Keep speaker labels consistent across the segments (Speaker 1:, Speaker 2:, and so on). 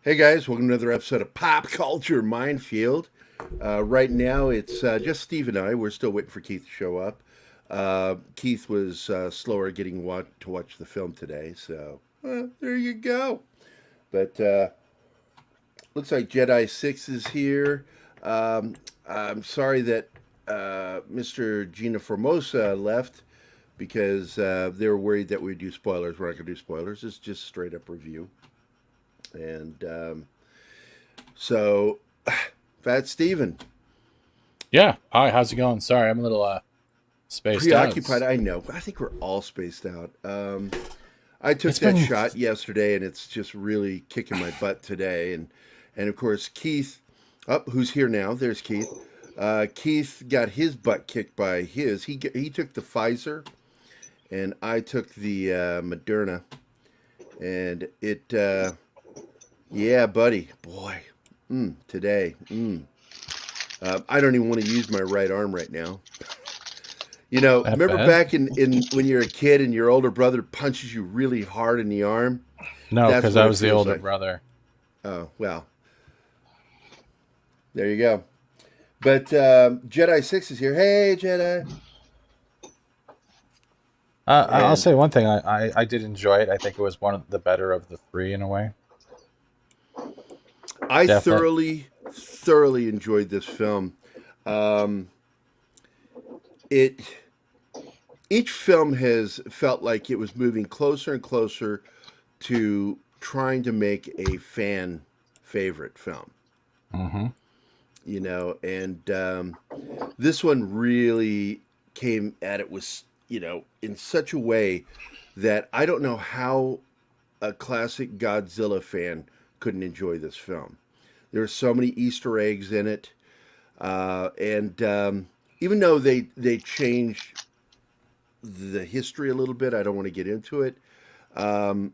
Speaker 1: Hey guys, welcome to another episode of Pop Culture Minefield. Right now it's just Steve and I. We're still waiting for Keith to show up. Keith was slower getting to watch the film today, so there you go. But looks like Jedi 6 is here. I'm sorry that Mr. Gina Formosa left because they were worried that we'd do spoilers. We're not going to do spoilers. It's just straight up review. And so, Fat Steven.
Speaker 2: Yeah. Hi, how's it going? Sorry, I'm a little spaced out.
Speaker 1: Preoccupied, I know. I think we're all spaced out. I took
Speaker 2: It's
Speaker 1: that
Speaker 2: been
Speaker 1: shot yesterday, and it's just really kicking my butt today. And of course, Keith, who's here now? There's Keith. Keith got his butt kicked by his. He took the Pfizer, and I took the Moderna, and it. Yeah, buddy. Boy. Today. I don't even want to use my right arm right now. You know,
Speaker 2: that
Speaker 1: remember
Speaker 2: bad?
Speaker 1: back in when you're a kid and your older brother punches you really hard in the arm?
Speaker 2: No,
Speaker 1: That's
Speaker 2: because
Speaker 1: what
Speaker 2: I
Speaker 1: it
Speaker 2: was the
Speaker 1: feels
Speaker 2: older
Speaker 1: like.
Speaker 2: brother.
Speaker 1: Oh, well. There you go. But Jedi 6 is here. Hey, Jedi.
Speaker 2: I'll
Speaker 1: And
Speaker 2: say one thing. I did enjoy it. I think it was one of the better of the three in a way.
Speaker 1: I
Speaker 2: Definitely.
Speaker 1: thoroughly enjoyed this film. Um, it each film has felt like it was moving closer and closer to trying to make a fan favorite film.
Speaker 2: Mm-hmm.
Speaker 1: You know, and this one really came at it with in such a way that I don't know how a classic Godzilla fan couldn't enjoy this film. There are so many Easter eggs in it, and even though they changed the history a little bit, I don't want to get into it. Um,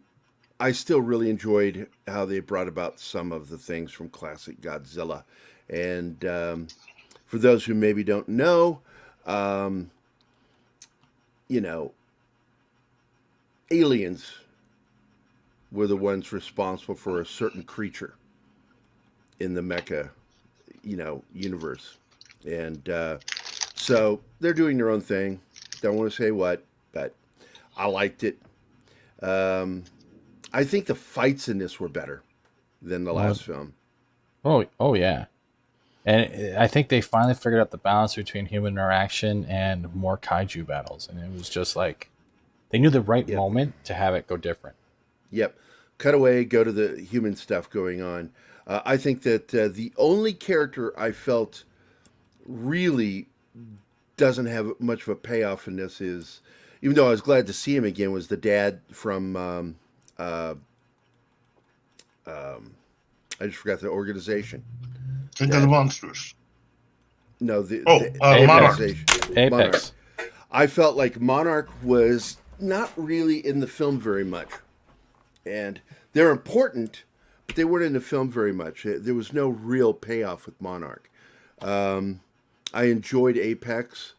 Speaker 1: I still really enjoyed how they brought about some of the things from classic Godzilla. And for those who maybe don't know, um, you know, aliens were the ones responsible for a certain creature in the mecha, universe. And so they're doing their own thing. Don't want to say what, but I liked it. Um, I think the fights in this were better than the
Speaker 2: Well,
Speaker 1: last film.
Speaker 2: oh yeah. And I think they finally figured out the balance between human interaction and more kaiju battles, and it was just like they knew the right
Speaker 1: Yep.
Speaker 2: moment to have it go different.
Speaker 1: Yep. Cut away, go to the human stuff going on. I think that the only character I felt really doesn't have much of a payoff in this is, even though I was glad to see him again, was the dad from, uh, um, I just forgot the organization.
Speaker 3: Think of the
Speaker 1: That,
Speaker 3: monsters.
Speaker 1: no, the,
Speaker 3: Oh,
Speaker 1: the
Speaker 2: Apex,
Speaker 3: Monarch.
Speaker 1: organization, Monarch.
Speaker 2: Apex.
Speaker 1: I felt like Monarch was not really in the film very much. And they're important, but they weren't in the film very much. There was no real payoff with Monarch. Um, I enjoyed Apex.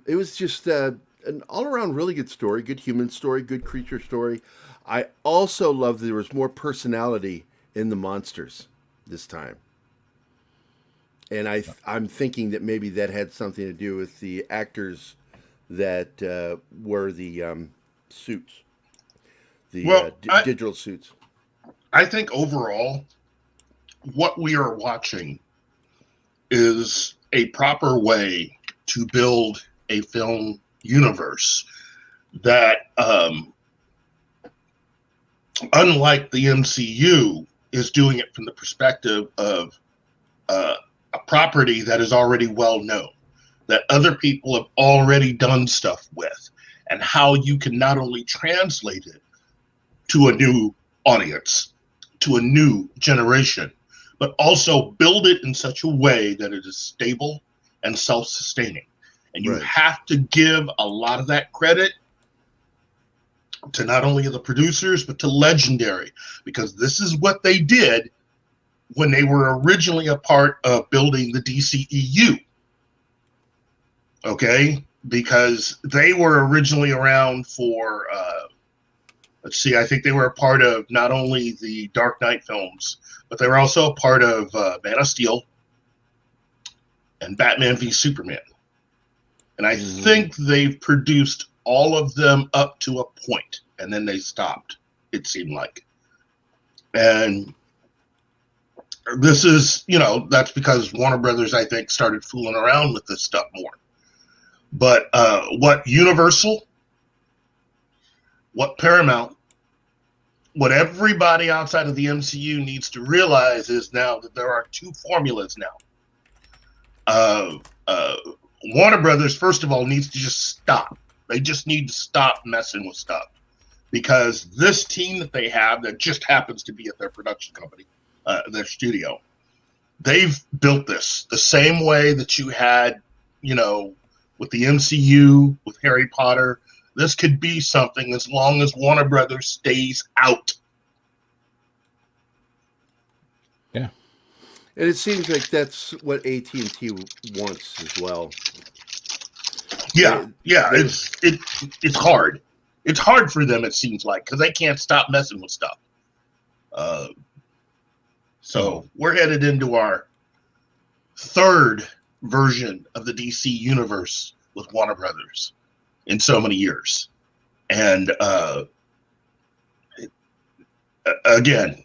Speaker 1: It was just an all-around really good story, good human story, good creature story. I also love there was more personality in the monsters this time, and I'm thinking that maybe that had something to do with the actors that were the suits, the
Speaker 3: Well,
Speaker 1: digital suits.
Speaker 3: I think overall, what we are watching is a proper way to build a film universe that, unlike the MCU, is doing it from the perspective of a property that is already well known, that other people have already done stuff with, and how you can not only translate it to a new audience, to a new generation, but also build it in such a way that it is stable and self-sustaining. And you
Speaker 1: Right.
Speaker 3: have to give a lot of that credit to not only the producers, but to Legendary, because this is what they did when they were originally a part of building the DCEU. Okay? Because they were originally around for let's see, I think they were a part of not only the Dark Knight films, but they were also a part of Man of Steel and Batman v Superman. And I think they've produced all of them up to a point, and then they stopped, it seemed like. And this is, that's because Warner Brothers, I think, started fooling around with this stuff more. But what Universal, what Paramount, what everybody outside of the MCU needs to realize is now that there are two formulas now. Warner Brothers, first of all, needs to just stop. They just need to stop messing with stuff, because this team that they have that just happens to be at their production company, their studio, they've built this the same way that you had, with the MCU, with Harry Potter. This could be something as long as Warner Brothers stays out.
Speaker 2: Yeah.
Speaker 1: And it seems like that's what AT&T wants as well.
Speaker 3: Yeah. It's hard. It's hard for them, it seems like, because they can't stop messing with stuff. So we're headed into our third version of the DC universe with Warner Brothers in so many years. And again,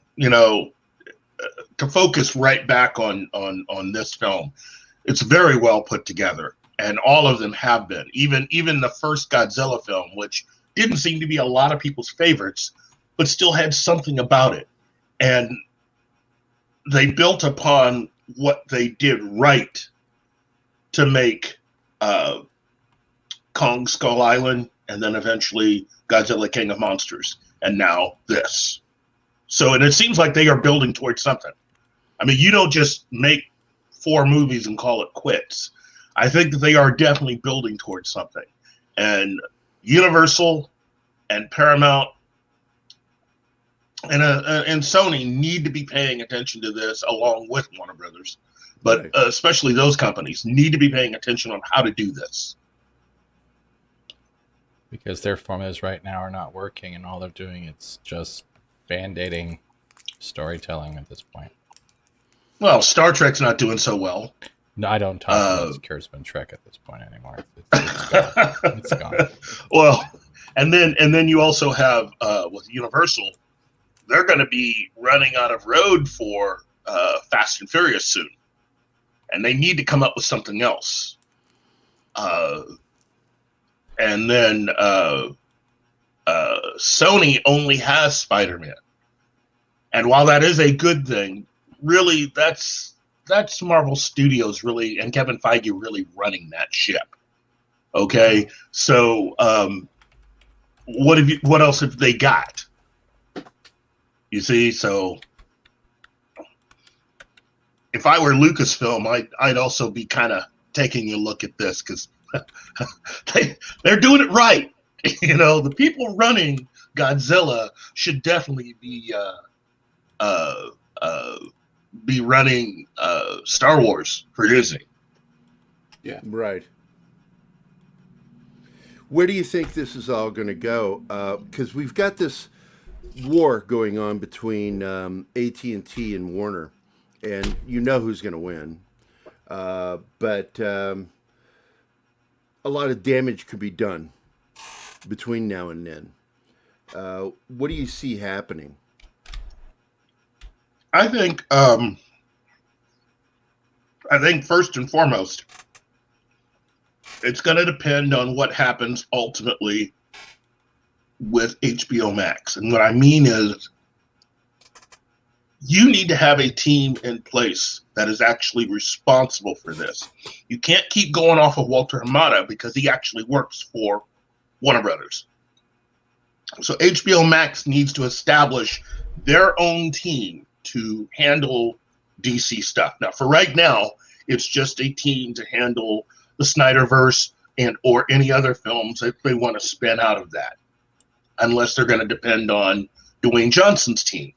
Speaker 3: to focus right back on this film, it's very well put together, and all of them have been. Even the first Godzilla film, which didn't seem to be a lot of people's favorites, but still had something about it. And they built upon what they did right to make Kong Skull Island, and then eventually Godzilla King of Monsters, and now this. So, and it seems like they are building towards something. I mean, you don't just make 4 movies and call it quits. I think that they are definitely building towards something. And Universal and Paramount and Sony need to be paying attention to this, along with Warner Brothers. But especially those companies need to be paying attention on how to do this.
Speaker 2: Because their formulas right now are not working, and all they're doing is just band-aiding storytelling at this point.
Speaker 3: Well, Star Trek's not doing so well.
Speaker 2: No, I don't talk about Kurzman Trek at this point anymore. It's gone. It's gone.
Speaker 3: Well, and then you also have with Universal, they're going to be running out of road for Fast and Furious soon, and they need to come up with something else. And then Sony only has Spider-Man, and while that is a good thing, really that's Marvel Studios really, and Kevin Feige really running that ship. Okay, so what else have they got? You see, so if I were Lucasfilm, I'd also be kind of taking a look at this, because they're doing it right. The people running Godzilla should definitely be running Star Wars for Disney.
Speaker 1: Yeah, right. Where do you think this is all going to go? Because we've got this war going on between AT&T and Warner, and you know who's going to win. But a lot of damage could be done between now and then. What do you see happening?
Speaker 3: I think first and foremost, it's going to depend on what happens ultimately with HBOmax. And what I mean is, you need to have a team in place that is actually responsible for this. You can't keep going off of Walter Hamada, because he actually works for Warner Brothers. So HBOmax needs to establish their own team to handle DC stuff. Now, for right now, it's just a team to handle the Snyderverse and or any other films that they want to spin out of that, unless they're going to depend on Dwayne Johnson's team,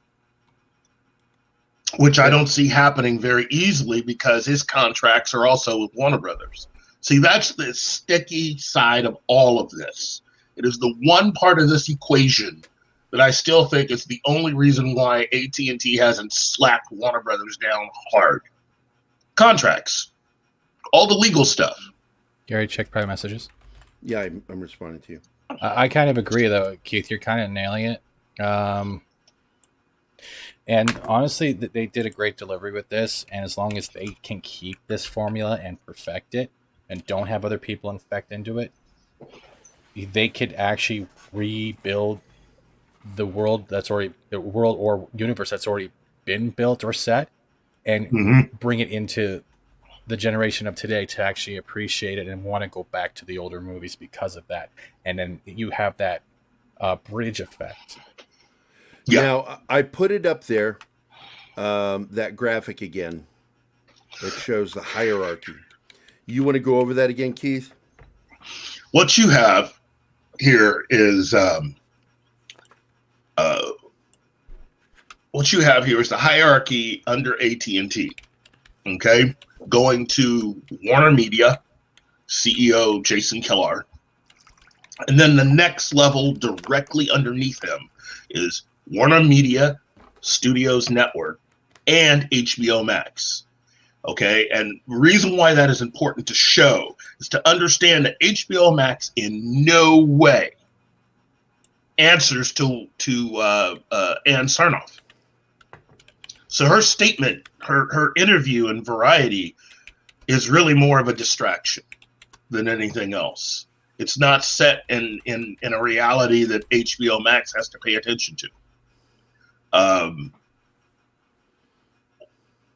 Speaker 3: which I don't see happening very easily, because his contracts are also with Warner Brothers. See, that's the sticky side of all of this. It is the one part of this equation that I still think is the only reason why AT&T hasn't slapped Warner Brothers down hard. Contracts, all the legal stuff.
Speaker 2: Gary, check private messages.
Speaker 1: Yeah, I'm responding to you.
Speaker 2: I kind of agree, though, Keith. You're kind of nailing it. And honestly, they did a great delivery with this. And as long as they can keep this formula and perfect it and don't have other people infect into it, they could actually rebuild the world or universe that's already been built or set and bring it into the generation of today to actually appreciate it and want to go back to the older movies because of that. And then you have that bridge effect.
Speaker 1: Yeah. Now, I put it up there, that graphic again. It shows the hierarchy. You want to go over that again, Keith?
Speaker 3: What you have here is the hierarchy under AT&T. Okay, going to Warner Media, CEO Jason Kilar, and then the next level directly underneath him is Warner Media Studios Network and HBOmax. Okay, and the reason why that is important to show is to understand that HBOmax in no way answers to Ann Sarnoff. So her statement, her interview in Variety is really more of a distraction than anything else. It's not set in a reality that HBOmax has to pay attention to.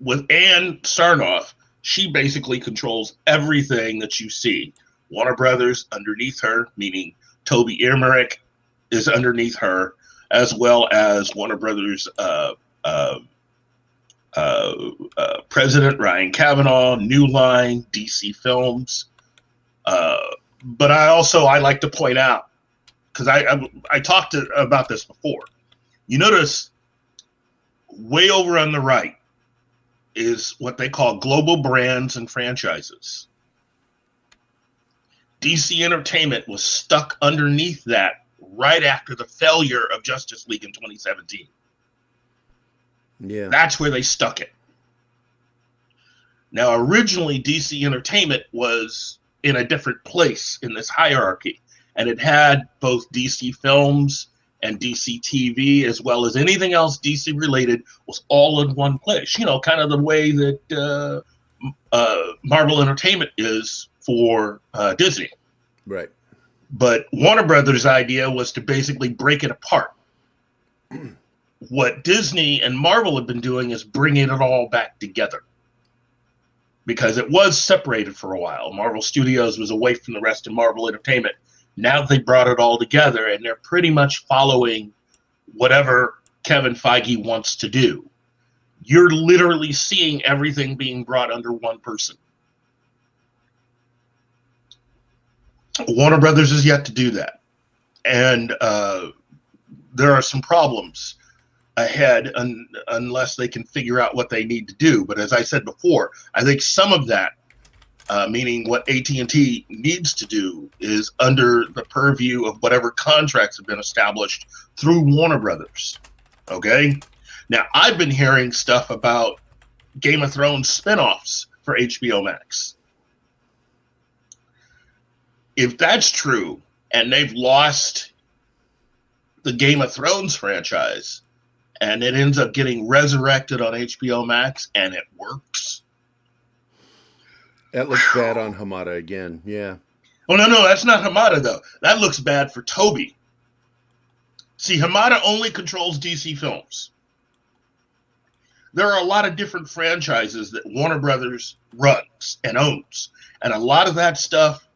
Speaker 3: With Ann Sarnoff, she basically controls everything that you see. Warner Brothers underneath her, meaning Toby Emmerich is underneath her, as well as Warner Brothers President Ryan Kavanaugh, New Line, DC Films. But I like to point out, because I talked about this before. You notice way over on the right is what they call global brands and franchises. DC Entertainment was stuck underneath that right after the failure of Justice League in 2017.
Speaker 1: Yeah.
Speaker 3: That's where they stuck it. Now, originally, DC Entertainment was in a different place in this hierarchy, and it had both DC Films and DC TV, as well as anything else DC related, was all in one place. You know, kind of the way that Marvel Entertainment is for Disney.
Speaker 1: Right.
Speaker 3: But Warner Brothers' idea was to basically break it apart. What Disney and Marvel have been doing is bringing it all back together, because it was separated for a while. Marvel Studios was away from the rest of Marvel Entertainment. Now they brought it all together, and they're pretty much following whatever Kevin Feige wants to do. You're literally seeing everything being brought under one person. Warner Brothers is yet to do that. And there are some problems ahead unless they can figure out what they need to do. But as I said before, I think some of that, meaning what AT&T needs to do, is under the purview of whatever contracts have been established through Warner Brothers. Okay? Now, I've been hearing stuff about Game of Thrones spinoffs for HBO Max. If that's true, and they've lost the Game of Thrones franchise, and it ends up getting resurrected on HBO Max, and it works.
Speaker 1: That looks bad on Hamada again. Yeah.
Speaker 3: Oh, no, that's not Hamada, though. That looks bad for Toby. See, Hamada only controls DC Films. There are a lot of different franchises that Warner Brothers runs and owns, and a lot of that stuff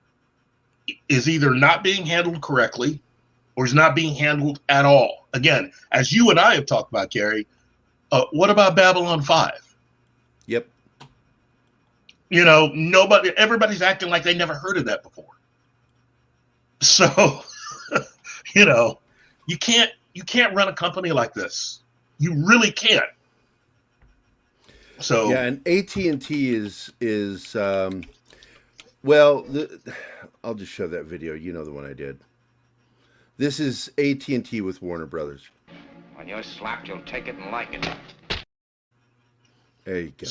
Speaker 3: is either not being handled correctly or is not being handled at all. Again, as you and I have talked about, Gerry, what about Babylon 5?
Speaker 1: Yep.
Speaker 3: You know, everybody's acting like they never heard of that before. So, you know, you can't run a company like this. You really can't. So
Speaker 1: yeah, and AT&T is I'll just show that video. You know the one I did. This is AT&T with Warner Brothers.
Speaker 4: When you're slapped, you'll take it and like it.
Speaker 1: There you go.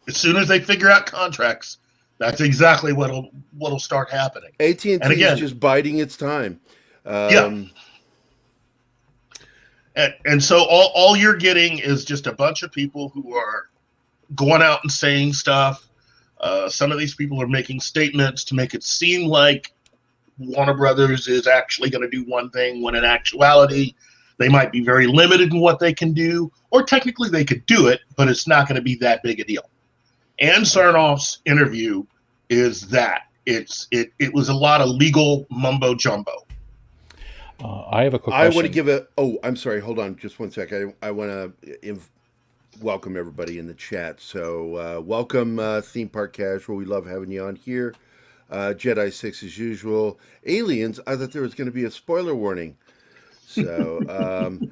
Speaker 3: As soon as they figure out contracts, that's exactly what'll start happening.
Speaker 1: AT&T is just biding its time.
Speaker 3: Yeah. And so all you're getting is just a bunch of people who are going out and saying stuff. Some of these people are making statements to make it seem like Warner Brothers is actually going to do one thing, when in actuality, they might be very limited in what they can do, or technically they could do it, but it's not going to be that big a deal. Ann Sarnoff's interview is that. It was a lot of legal mumbo jumbo.
Speaker 2: I have a quick question.
Speaker 1: I want to give I'm sorry, hold on just one sec. I want to welcome everybody in the chat. So welcome Theme Park Casual. We love having you on here. Jedi 6 as usual. Aliens, I thought there was going to be a spoiler warning. So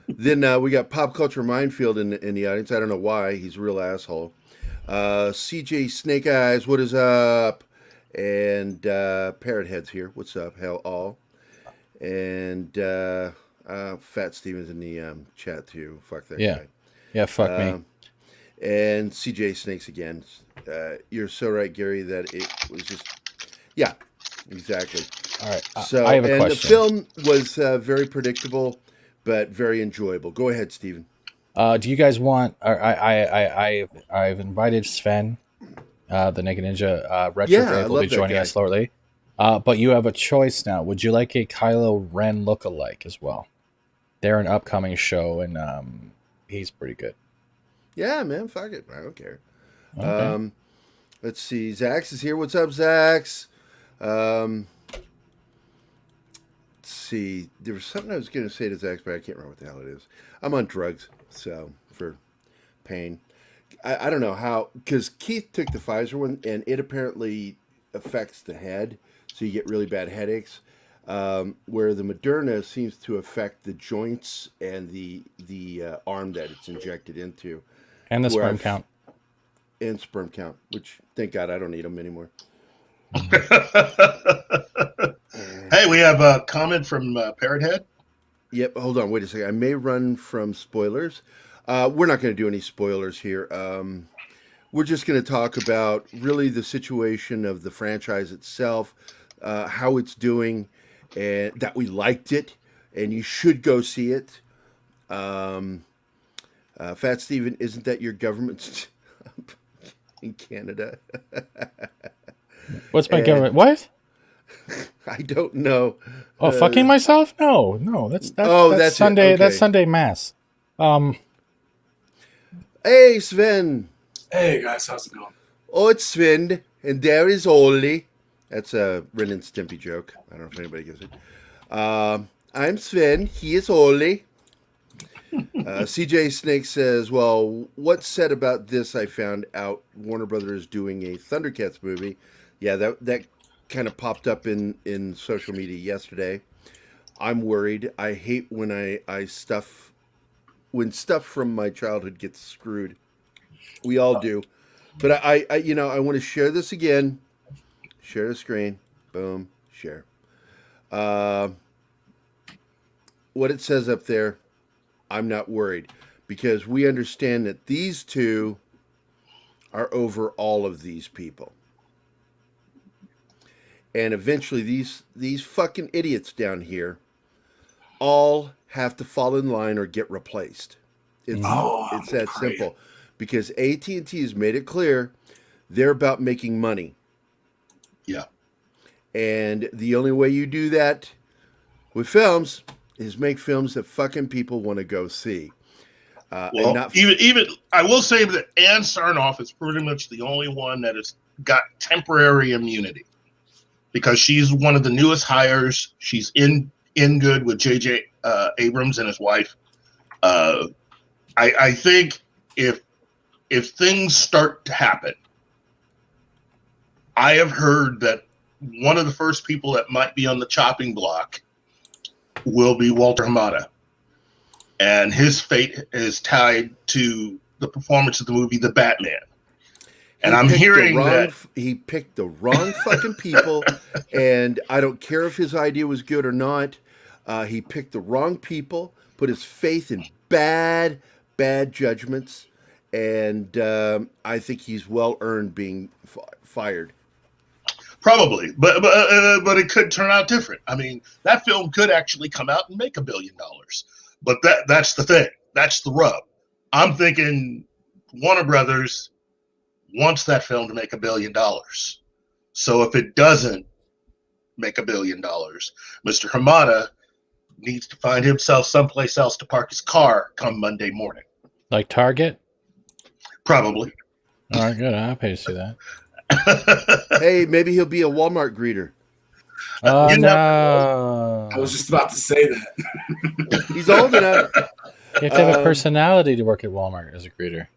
Speaker 1: then we got Pop Culture Minefield in the audience. I don't know why. He's a real asshole. CJ Snake Eyes, what is up? And Parrot Head's here. What's up, hell all? And Fat Steven's in the chat too. Fuck that guy.
Speaker 2: Yeah, fuck me.
Speaker 1: And CJ Snakes again. You're so right, Gary, that it was just... Yeah, exactly.
Speaker 2: All right.
Speaker 1: So,
Speaker 2: I have a question.
Speaker 1: The film was very predictable, but very enjoyable. Go ahead, Steven.
Speaker 2: Do you guys want... I've invited Sven, the Naked Ninja Retro will be joining us shortly. But you have a choice now. Would you like a Kylo Ren lookalike as well? They're an upcoming show, and he's pretty good.
Speaker 1: Yeah, man. Fuck it. I don't care.
Speaker 2: Okay.
Speaker 1: Let's see. Zax is here. What's up, Zax? Let's see. There was something I was going to say to Zax, but I can't remember what the hell it is. I'm on drugs, so for pain. I don't know how, because Keith took the Pfizer one, and it apparently affects the head, so you get really bad headaches. Where the Moderna seems to affect the joints and the arm that it's injected into.
Speaker 2: And the sperm count.
Speaker 1: And sperm count, which, thank God, I don't need them anymore.
Speaker 3: Hey, we have a comment from Parrot Head.
Speaker 1: Yep, hold on, wait a second. I may run from spoilers. We're not going to do any spoilers here. We're just going to talk about really the situation of the franchise itself, how it's doing, and that we liked it, and you should go see it. Fat Steven, isn't that your government in Canada?
Speaker 2: What's my government? What?
Speaker 1: I don't know.
Speaker 2: Oh, fucking myself? No, that's Sunday.
Speaker 1: Okay.
Speaker 2: That's Sunday mass.
Speaker 1: Hey, Sven.
Speaker 5: Hey guys, how's it going?
Speaker 1: Oh, it's Sven, and there is Oli. That's a Ren and Stimpy joke. I don't know if anybody gets it. I'm Sven. He is Oli. CJ Snake says, well, what's said about this? I found out Warner Brothers is doing a Thundercats movie. Yeah, that kind of popped up in social media yesterday. I'm worried. I hate when when stuff from my childhood gets screwed. We all do. But I want to share this again. Share the screen. Boom. Share. What it says up there, I'm not worried, because we understand that these two are over all of these people. And eventually these fucking idiots down here all have to fall in line or get replaced. It's that simple. Because AT&T has made it clear they're about making money.
Speaker 3: Yeah.
Speaker 1: And the only way you do that with films is make films that fucking people want to go see.
Speaker 3: Well, even I will say that Ann Sarnoff is pretty much the only one that has got temporary immunity, because she's one of the newest hires. She's in good with J.J. Abrams and his wife. I think if things start to happen, I have heard that one of the first people that might be on the chopping block will be Walter Hamada. And his fate is tied to the performance of the movie The Batman. And I'm hearing that
Speaker 1: he picked the wrong fucking people, and I don't care if his idea was good or not. He picked the wrong people, put his faith in bad judgments, and I think he's well earned being fired.
Speaker 3: Probably, but it could turn out different. I mean, that film could actually come out and make $1 billion. But that's the thing. That's the rub. I'm thinking Warner Brothers wants that film to make $1 billion. So if it doesn't make $1 billion, Mr. Hamada needs to find himself someplace else to park his car come Monday morning.
Speaker 2: Like Target?
Speaker 3: Probably.
Speaker 2: All right, good. I'll pay to see that.
Speaker 1: Hey, maybe he'll be a Walmart greeter.
Speaker 2: Oh,
Speaker 3: You
Speaker 2: no.
Speaker 5: I was just about to say that.
Speaker 1: He's old enough.
Speaker 2: You have to have a personality to work at Walmart as a greeter.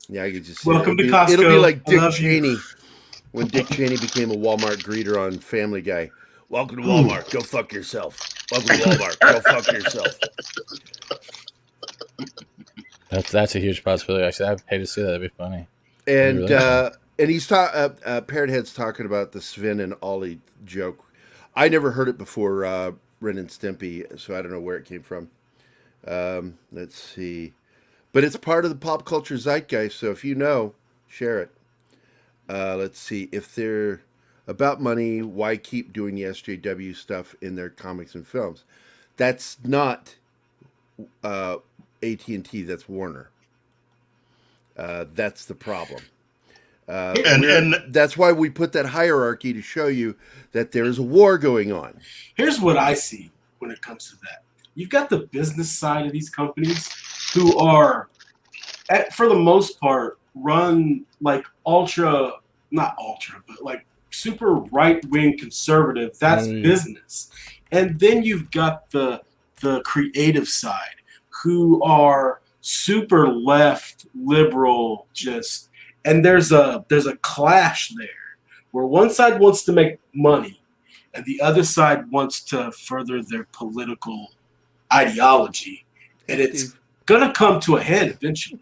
Speaker 1: Yeah, I could just see
Speaker 5: Welcome
Speaker 1: it.
Speaker 5: to Costco.
Speaker 1: It'll be like
Speaker 5: I
Speaker 1: Dick
Speaker 5: love you.
Speaker 1: Cheney when Dick Cheney became a Walmart greeter on Family Guy. Welcome to Walmart. Go fuck yourself. Welcome to Walmart. Go fuck yourself.
Speaker 2: That's a huge possibility. Actually, I'd pay to see that. That'd be funny.
Speaker 1: And
Speaker 2: Really?
Speaker 1: and he's Parrothead's talking about the Sven and Ollie joke. I never heard it before Ren and Stimpy, so I don't know where it came from. Let's see, but it's part of the pop culture zeitgeist. So if you know, share it. Let's see if they're about money. Why keep doing the SJW stuff in their comics and films? That's not AT&T. That's Warner. That's the problem.
Speaker 3: And
Speaker 1: That's why we put that hierarchy to show you that there's a war going on.
Speaker 5: Here's what I see when it comes to that. You've got the business side of these companies who are, for the most part, run like not ultra, but like super right-wing conservative. That's business. And then you've got the creative side who are super left, liberal, and there's a clash there where one side wants to make money and the other side wants to further their political ideology, and it's gonna come to a head eventually.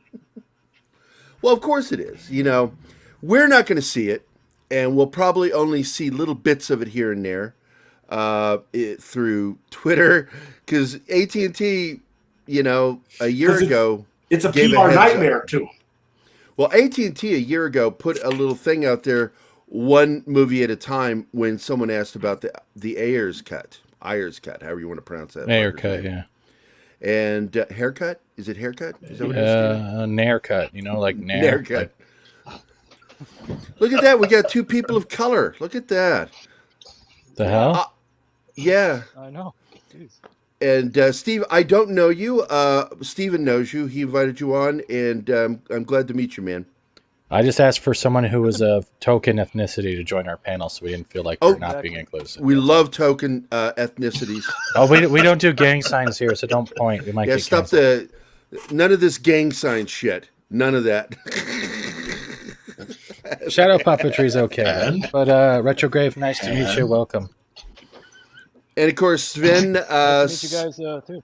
Speaker 1: Well, of course it is. You know, we're not going to see it, and we'll probably only see little bits of it here and there through Twitter, because AT&T, you know, a year ago,
Speaker 5: It's a
Speaker 1: gave
Speaker 5: PR
Speaker 1: heads
Speaker 5: nightmare
Speaker 1: up.
Speaker 5: too.
Speaker 1: Well, AT&T a year ago put a little thing out there, one movie at a time, when someone asked about the Ayers cut, however you want to pronounce that.
Speaker 2: Mayor cut, yeah.
Speaker 1: And haircut? Is it haircut? Is that what it is, Steven?
Speaker 2: Nair cut, like Nair.
Speaker 1: Haircut. Look at that. We got two people of color. Look at that.
Speaker 2: The hell?
Speaker 1: Yeah.
Speaker 6: I know. Jeez.
Speaker 1: And Steve, I don't know you. Steven knows you. He invited you on, and I'm glad to meet you, man.
Speaker 2: I just asked for someone who was of token ethnicity to join our panel, so we didn't feel like we're not being inclusive.
Speaker 1: We love token ethnicities.
Speaker 2: Oh, we don't do gang signs here, so don't point. We might
Speaker 1: Yeah,
Speaker 2: get
Speaker 1: stop
Speaker 2: canceled.
Speaker 1: none of this gang sign shit. None of that.
Speaker 2: Shadow puppetry is okay, but Retrograve, nice to meet you. Welcome.
Speaker 1: And of course, Sven.
Speaker 6: Nice to meet you guys too.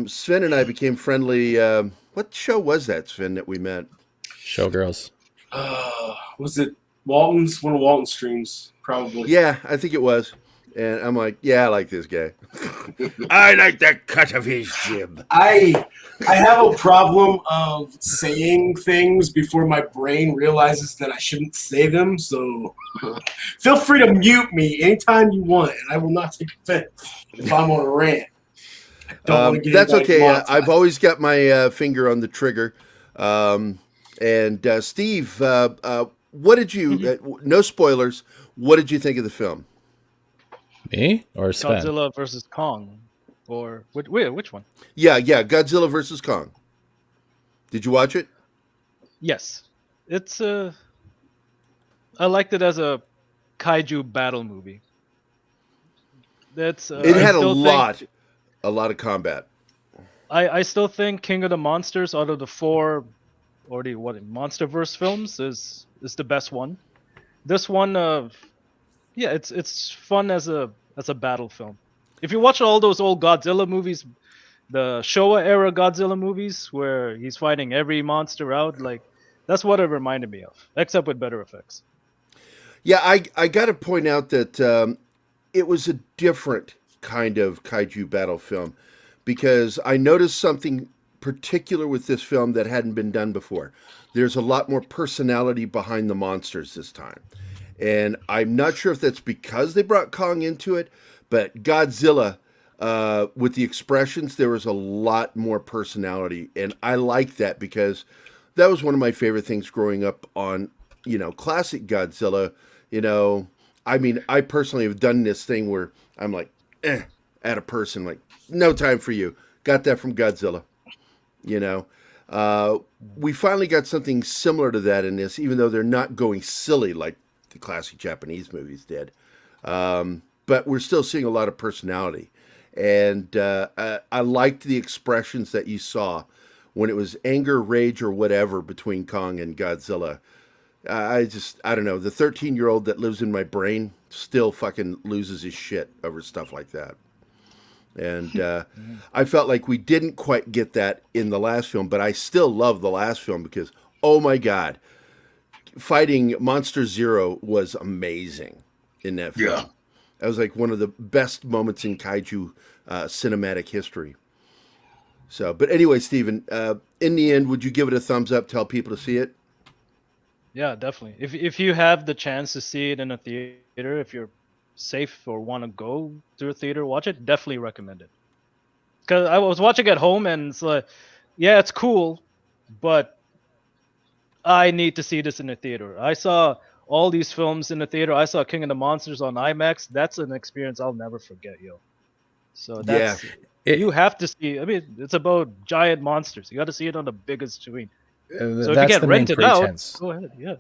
Speaker 1: Sven and I became friendly. What show was that, Sven, that we met?
Speaker 2: Showgirls.
Speaker 5: Was it Walton's? One of Walton's streams, probably.
Speaker 1: Yeah, I think it was. And I'm like, yeah, I like this guy. I like the cut of his jib.
Speaker 5: I have a problem of saying things before my brain realizes that I shouldn't say them. So feel free to mute me anytime you want, and I will not take offense if I'm on a rant. I don't want to get
Speaker 1: That's
Speaker 5: anybody
Speaker 1: okay.
Speaker 5: monetized.
Speaker 1: I've always got my finger on the trigger. And Steve, what did you? No spoilers. What did you think of the film?
Speaker 2: Me or Sven?
Speaker 6: Godzilla versus Kong, or which one?
Speaker 1: Yeah, Godzilla versus Kong. Did you watch it?
Speaker 6: Yes, it's I liked it as a kaiju battle movie. That's
Speaker 1: It had
Speaker 6: I
Speaker 1: a
Speaker 6: still
Speaker 1: lot of combat.
Speaker 6: I still think King of the Monsters out of the four, or the MonsterVerse films is the best one. This one, yeah, it's fun as a battle film. If you watch all those old Godzilla movies, the Showa era Godzilla movies where he's fighting every monster out, like that's what it reminded me of, except with better effects.
Speaker 1: Yeah, I got to point out that it was a different kind of kaiju battle film because I noticed something particular with this film that hadn't been done before. There's a lot more personality behind the monsters this time. And I'm not sure if that's because they brought Kong into it, but Godzilla, with the expressions, there was a lot more personality. And I like that because that was one of my favorite things growing up on, classic Godzilla. I mean, I personally have done this thing where I'm like, at a person, like, no time for you. Got that from Godzilla. We finally got something similar to that in this, even though they're not going silly like the classic Japanese movies did. But we're still seeing a lot of personality. And I liked the expressions that you saw when it was anger, rage, or whatever between Kong and Godzilla. I don't know. The 13-year-old that lives in my brain still fucking loses his shit over stuff like that. And I felt like we didn't quite get that in the last film, but I still love the last film because, oh my God, fighting Monster Zero was amazing in that film.
Speaker 3: Yeah.
Speaker 1: That was like one of the best moments in kaiju cinematic history. So, but anyway, Steven, in the end, would you give it a thumbs up, tell people to see it?
Speaker 6: Yeah, definitely. If you have the chance to see it in a theater, if you're safe or want to go to a theater, watch it, definitely recommend it. Because I was watching at home and it's like, yeah, it's cool, but I need to see this in a theater. I saw all these films in the theater. I saw King of the Monsters on IMAX. That's an experience I'll never forget, yo. So that's you have to see. I mean, it's about giant monsters. You got to see it on the biggest screen. So if you get rented out, go ahead. Yeah.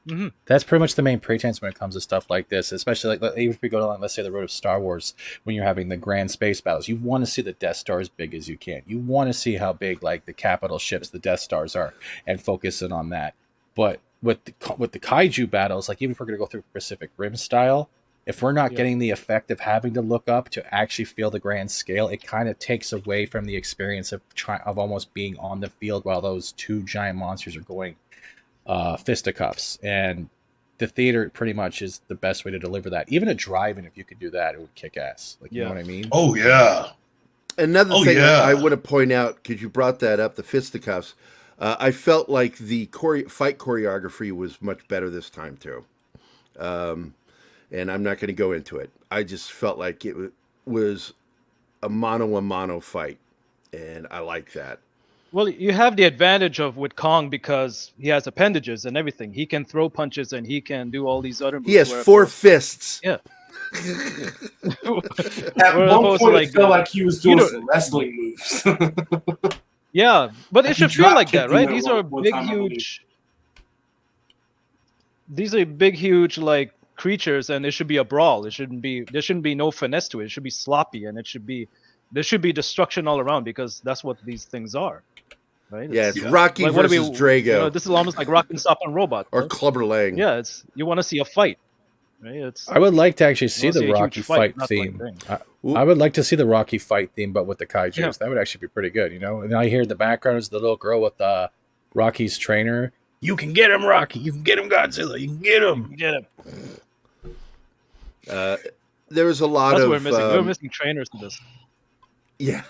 Speaker 6: Mm-hmm.
Speaker 2: That's pretty much the main pretense when it comes to stuff like this, especially like even if we go down, let's say, the road of Star Wars, when you're having the grand space battles, you want to see the Death Star as big as you can. You want to see how big like the capital ships, the Death Stars are, and focus in on that. But with the kaiju battles, like even if we're going to go through Pacific Rim style, if we're not getting the effect of having to look up to actually feel the grand scale, it kind of takes away from the experience of almost being on the field while those two giant monsters are going fisticuffs. And the theater pretty much is the best way to deliver that. Even a drive-in, if you could do that, it would kick ass. Like, you know what I mean?
Speaker 3: Oh yeah.
Speaker 1: Another thing I want to point out, because you brought that up, the fisticuffs, I felt like the fight choreography was much better this time too. And I'm not going to go into it. I just felt like it was a mano fight, and I like that.
Speaker 6: Well, you have the advantage of with Kong because he has appendages and everything. He can throw punches and he can do all these other moves.
Speaker 1: He has 4 fists.
Speaker 6: Yeah.
Speaker 5: At one point, it felt like he was doing some wrestling moves.
Speaker 6: Yeah, but it should feel like that, right? These are big, huge. These are big, huge like creatures, and it should be a brawl. There shouldn't be no finesse to it. It should be sloppy, and there should be destruction all around because that's what these things are, right?
Speaker 1: Yeah, it's Rocky like, versus Drago.
Speaker 6: This is almost like Rock and Stop and Robot,
Speaker 1: or Clubber Lang.
Speaker 6: Yeah, you want to see a fight, right?
Speaker 2: I would like to actually see the Rocky fight theme. I would like to see the Rocky fight theme, but with the kaijus. Yeah. That would actually be pretty good, And I hear the background is the little girl with Rocky's trainer. You can get him, Rocky. You can get him, Godzilla. You can get him.
Speaker 6: Get him.
Speaker 1: There was a lot of...
Speaker 6: We're missing trainers in this.
Speaker 1: Yeah.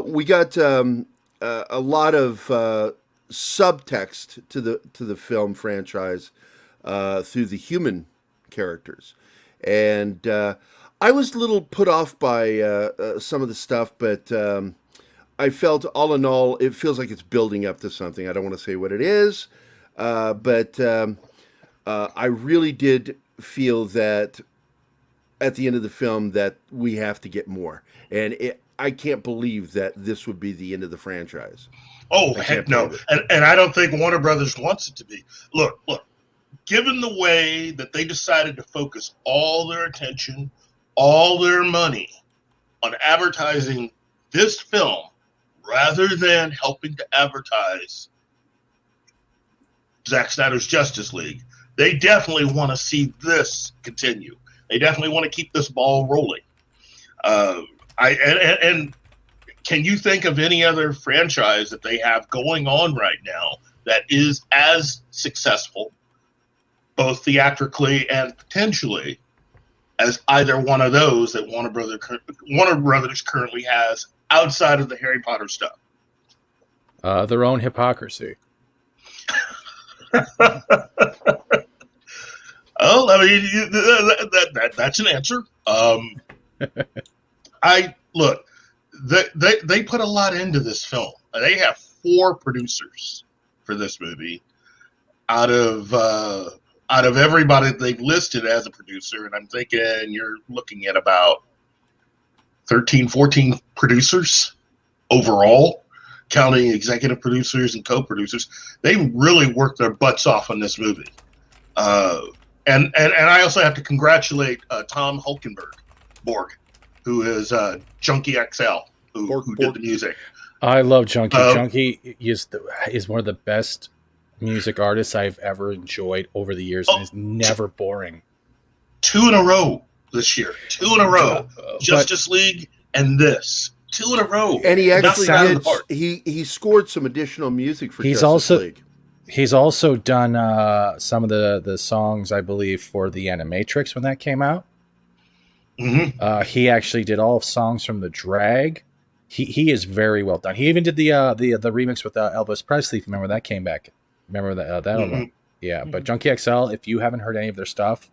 Speaker 1: We got a lot of subtext to the film franchise through the human characters. And I was a little put off by some of the stuff, but I felt all in all, it feels like it's building up to something. I don't want to say what it is, but I really did feel that at the end of the film that we have to get more. And I can't believe that this would be the end of the franchise.
Speaker 3: Oh, heck no. And I don't think Warner Brothers wants it to be. Look, given the way that they decided to focus all their attention, all their money on advertising this film rather than helping to advertise Zack Snyder's Justice League, they definitely want to see this continue. They definitely want to keep this ball rolling. And can you think of any other franchise that they have going on right now that is as successful, both theatrically and potentially, as either one of those that Warner Brothers currently has outside of the Harry Potter stuff.
Speaker 2: Their own hypocrisy.
Speaker 3: Oh, I mean, that's an answer. They put a lot into this film. They have 4 producers for this movie out of everybody they've listed as a producer, and I'm thinking you're looking at about 13, 14 producers overall, counting executive producers and co-producers. They really worked their butts off on this movie. And I also have to congratulate Tom Hulkenberg, who is Junkie XL, who did the music.
Speaker 2: I love Junkie. Junkie is one of the best music artists I've ever enjoyed over the years, and is never boring.
Speaker 3: 2 in a row this year. 2 in a row. Justice League and this. 2 in a row.
Speaker 1: And he actually he scored some additional music for Justice League.
Speaker 2: He's also done some of the songs, I believe, for the Animatrix when that came out.
Speaker 3: Mm-hmm.
Speaker 2: He actually did all songs from The Drag. He is very well done. He even did the remix with Elvis Presley. If you remember that came back. Remember that album? Yeah. But Junkie XL, if you haven't heard any of their stuff,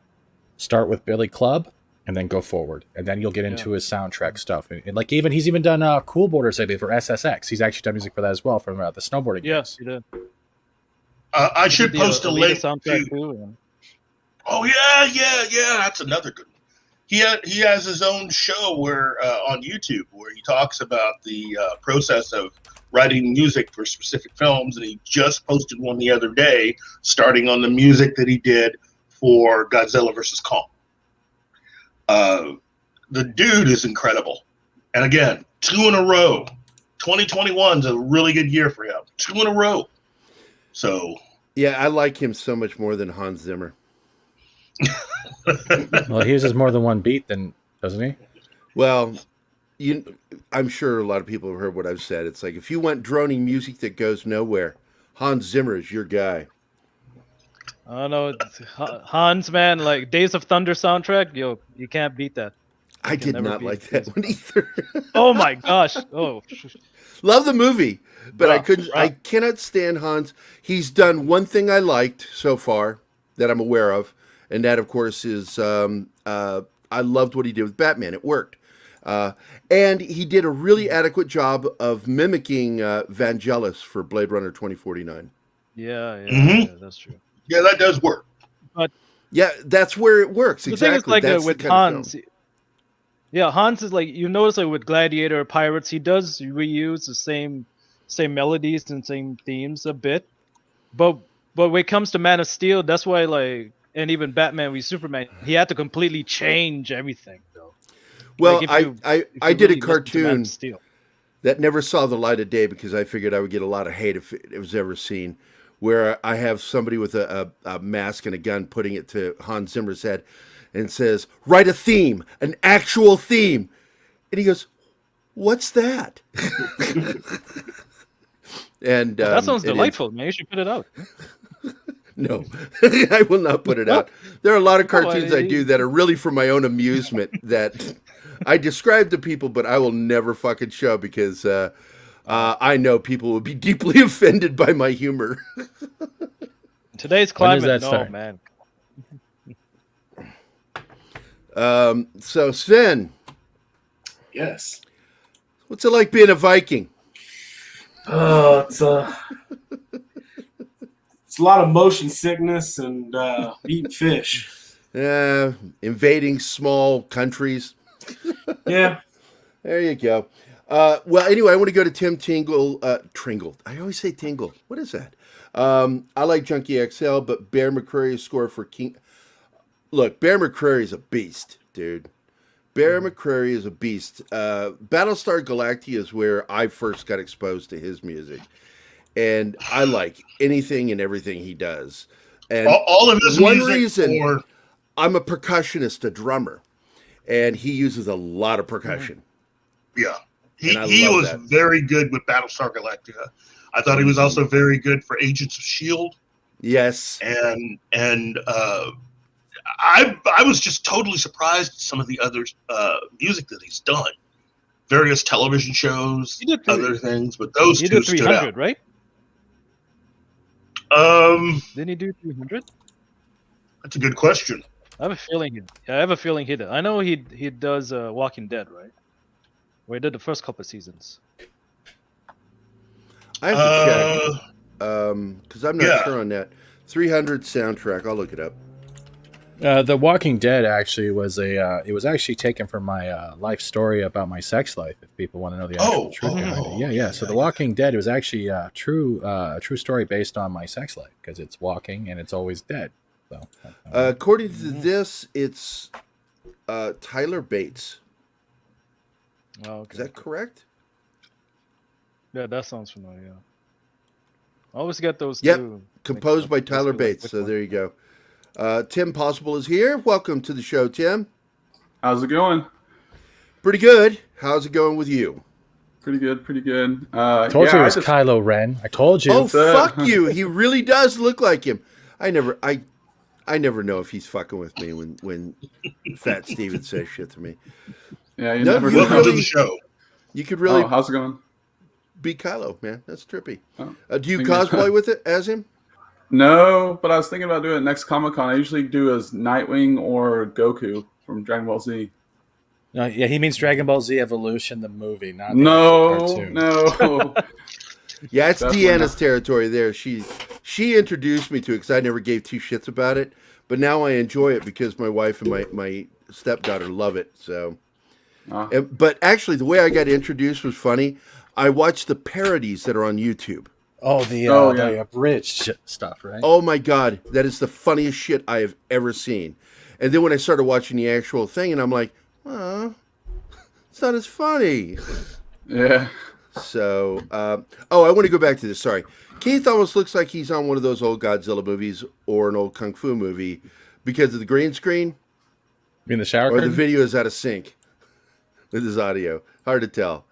Speaker 2: start with Billy Club and then go forward, and then you'll get into his soundtrack stuff. And like he's even done Cool Borders, I believe, for SSX. He's actually done music for that as well from the snowboarding.
Speaker 6: Yes,
Speaker 2: games.
Speaker 6: he did.
Speaker 3: I should post a link
Speaker 6: soundtrack
Speaker 3: to. Oh yeah, that's another good one. He has his own show where on YouTube where he talks about the process of writing music for specific films, and he just posted one the other day, starting on the music that he did for Godzilla vs. Kong. The dude is incredible, and again, 2 in a row. 2021 is a really good year for him. 2 in a row. So
Speaker 1: yeah, I like him so much more than Hans Zimmer.
Speaker 2: Well, he uses more than one beat, then doesn't he?
Speaker 1: Well, I'm sure a lot of people have heard what I've said. It's like if you want droning music that goes nowhere, Hans Zimmer is your guy.
Speaker 6: I don't know, Hans, man, like Days of Thunder soundtrack, you can't beat that.
Speaker 1: I did not like that one either.
Speaker 6: Oh my gosh! Oh,
Speaker 1: love the movie, but
Speaker 6: Right.
Speaker 1: I cannot stand Hans. He's done one thing I liked so far that I'm aware of, and that, of course, is I loved what he did with Batman. It worked. And he did a really adequate job of mimicking Vangelis for Blade Runner 2049.
Speaker 6: yeah, that's true.
Speaker 3: yeah, that does work.
Speaker 1: Yeah, that's where it works.
Speaker 6: The
Speaker 1: Exactly.
Speaker 6: thing is, like
Speaker 1: that's
Speaker 6: with
Speaker 1: the kind of
Speaker 6: Hans,
Speaker 1: film.
Speaker 6: yeah, Hans is like, you notice like with Gladiator or Pirates, he does reuse the same melodies and same themes a bit, but when it comes to Man of Steel, that's why like, and even Batman v Superman, he had to completely change everything though.
Speaker 1: Well,
Speaker 6: Like, if
Speaker 1: I
Speaker 6: you
Speaker 1: did a
Speaker 6: really listen to Man
Speaker 1: cartoon
Speaker 6: of Steel.
Speaker 1: that never saw the light of day because I figured I would get a lot of hate if it was ever seen, where I have somebody with a mask and a gun putting it to Hans Zimmer's head and says, write a theme, an actual theme. And he goes, what's that? And
Speaker 6: That sounds
Speaker 1: and
Speaker 6: delightful, man. You should put it out.
Speaker 1: no, I will not put it out. There are a lot of cartoons I do that are really for my own amusement that I describe to people, but I will never fucking show because I know people will be deeply offended by my humor.
Speaker 6: Today's
Speaker 2: When does
Speaker 6: climate,
Speaker 2: that
Speaker 6: no,
Speaker 2: start?
Speaker 6: man.
Speaker 1: So Sven,
Speaker 5: Yes.
Speaker 1: what's it like being a Viking?
Speaker 5: It's a lot of motion sickness and eating fish.
Speaker 1: Invading small countries.
Speaker 5: Yeah.
Speaker 1: There you go. Well, anyway, I want to go to Tim Tringle. I always say Tingle. What is that? I like Junkie XL, but Bear McCreary's score for King. Look, Bear McCreary is a beast, dude. Bear McCreary is a beast. Battlestar Galactica is where I first got exposed to his music. And I like anything and everything he does. And
Speaker 3: All of his
Speaker 1: one
Speaker 3: music
Speaker 1: reason
Speaker 3: for
Speaker 1: I'm a percussionist, a drummer, and he uses a lot of percussion.
Speaker 3: yeah,
Speaker 1: And I
Speaker 3: he
Speaker 1: love
Speaker 3: was
Speaker 1: that.
Speaker 3: very good with Battlestar Galactica. I thought he was also very good for Agents of Shield,
Speaker 1: Yes.
Speaker 3: and I was just totally surprised at some of the other music that he's done. Various television shows,
Speaker 6: He did
Speaker 3: other things, but those
Speaker 6: He
Speaker 3: two
Speaker 6: did
Speaker 3: stood
Speaker 6: 300,
Speaker 3: out.
Speaker 6: right?
Speaker 3: That's
Speaker 6: Didn't he do 300?
Speaker 3: a good question.
Speaker 6: I have a feeling he did. I know he does Walking Dead, right? Where he did the first couple of seasons.
Speaker 1: I have to check because I'm not
Speaker 3: yeah.
Speaker 1: sure on that. 300 soundtrack. I'll look it up.
Speaker 2: The Walking Dead actually was it was actually taken from my life story about my sex life. If people want to know the actual truth behind it, yeah. So The Walking Dead was actually a true story based on my sex life because it's walking and it's always dead. So
Speaker 1: According to this, it's Tyler Bates.
Speaker 6: Oh, okay.
Speaker 1: Is that correct?
Speaker 6: Yeah, that sounds familiar. Yeah. I always get those
Speaker 1: Yep.
Speaker 6: two.
Speaker 1: Composed by
Speaker 6: mixed up.
Speaker 1: Tyler
Speaker 6: Just be like,
Speaker 1: Bates.
Speaker 6: which
Speaker 1: So
Speaker 6: one?
Speaker 1: there you go. Tim Possible is here. Welcome to the show, Tim.
Speaker 7: How's it going?
Speaker 1: Pretty good. How's it going with you?
Speaker 7: Pretty good, pretty good.
Speaker 2: I told you it was
Speaker 7: I just,
Speaker 2: Kylo Ren. I told you.
Speaker 1: Oh,
Speaker 7: That's it.
Speaker 1: fuck you. He really does look like him. I never know if he's fucking with me when Fat Steven says shit to me.
Speaker 7: yeah, you
Speaker 1: No,
Speaker 7: never
Speaker 1: you
Speaker 7: know.
Speaker 3: Welcome to
Speaker 1: really-
Speaker 3: the show.
Speaker 1: You could really
Speaker 7: Oh, how's it going?
Speaker 1: be Kylo, man. That's trippy.
Speaker 7: Oh,
Speaker 1: Do you
Speaker 7: thank you.
Speaker 1: cosplay with it as him?
Speaker 7: No, but I was thinking about doing it next Comic Con. I usually do as Nightwing or Goku from Dragon Ball Z.
Speaker 2: No, yeah, he means Dragon Ball Z Evolution, the movie, not the
Speaker 7: No,
Speaker 2: actual cartoon.
Speaker 7: no.
Speaker 1: Yeah, it's
Speaker 7: Definitely
Speaker 1: Deanna's
Speaker 7: not.
Speaker 1: territory there. She introduced me to it because I never gave two shits about it, but now I enjoy it because my wife and my stepdaughter love it. So,
Speaker 7: Ah,
Speaker 1: but actually, the way I got introduced was funny. I watched the parodies that are on YouTube.
Speaker 2: Oh, the abridged stuff, right?
Speaker 1: Oh my god, that is the funniest shit I have ever seen. And then when I started watching the actual thing, and I'm like, oh, it's not as funny.
Speaker 7: yeah.
Speaker 1: So, I want to go back to this. Sorry. Keith almost looks like he's on one of those old Godzilla movies or an old Kung Fu movie because of the green screen
Speaker 2: You mean the shower
Speaker 1: or the
Speaker 2: curtain?
Speaker 1: video is out of sync with his audio. Hard to tell.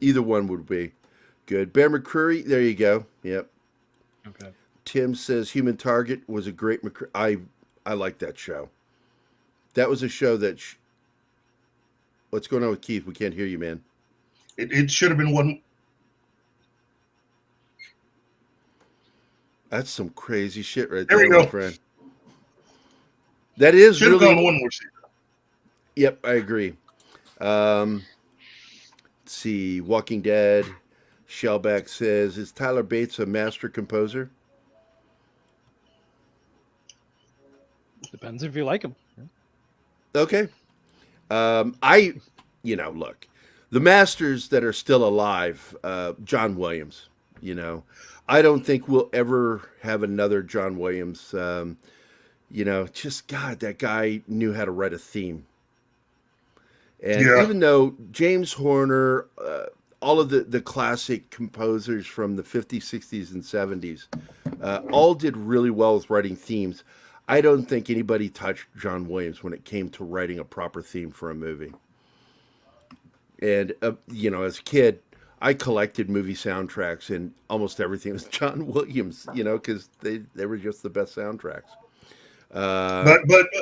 Speaker 1: Either one would be good. Bear McCreary, there you go. Yep.
Speaker 6: Okay.
Speaker 1: Tim says Human Target was a great I like that show. That was a show that... What's going on with Keith? We can't hear you, man.
Speaker 3: It should have been one.
Speaker 1: That's some crazy shit right
Speaker 3: There
Speaker 1: there,
Speaker 3: we
Speaker 1: my
Speaker 3: go.
Speaker 1: friend. That is
Speaker 3: Should have
Speaker 1: really...
Speaker 3: gone one more season.
Speaker 1: Yep, I agree. Let's see. Walking Dead. Shellback says, is Tyler Bates a master composer?
Speaker 6: Depends if you like him.
Speaker 1: Okay. Look, the masters that are still alive, John Williams, I don't think we'll ever have another John Williams. Just God, that guy knew how to write a theme. And
Speaker 3: Yeah.
Speaker 1: even though James Horner, all of the classic composers from the 50s, 60s, and 70s all did really well with writing themes, I don't think anybody touched John Williams when it came to writing a proper theme for a movie. And, as a kid, I collected movie soundtracks, and almost everything was John Williams, because they were just the best soundtracks.
Speaker 3: But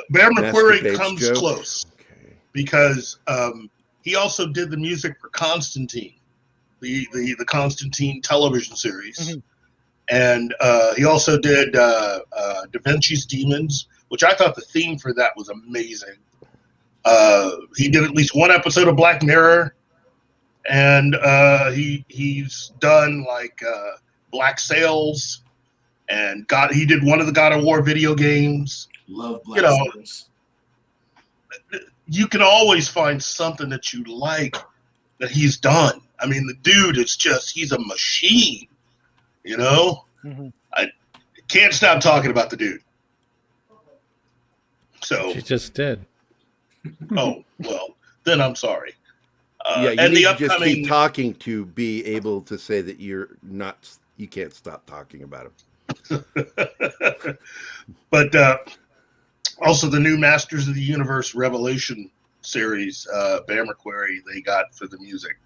Speaker 3: Bear McCreary
Speaker 1: Bates
Speaker 3: comes
Speaker 1: joke.
Speaker 3: close
Speaker 1: Okay.
Speaker 3: because he also did the music for Constantine, the Constantine television series.
Speaker 6: Mm-hmm.
Speaker 3: And he also did Da Vinci's Demons, which I thought the theme for that was amazing. He did at least one episode of Black Mirror, and he's done like Black Sails, and he did one of the God of War video games.
Speaker 5: Love Black Sails.
Speaker 3: You can always find something that you like that he's done. I mean, the dude is he's a machine.
Speaker 6: Mm-hmm.
Speaker 3: I can't stop talking about the dude. So,
Speaker 2: She just did.
Speaker 3: oh, well, then I'm sorry.
Speaker 1: Yeah, you
Speaker 3: and
Speaker 1: need
Speaker 3: the
Speaker 1: to just
Speaker 3: upcoming,
Speaker 1: keep talking to be able to say that you can't stop talking about him.
Speaker 3: but also the new Masters of the Universe Revelation series, Bear McCreary, they got for the music.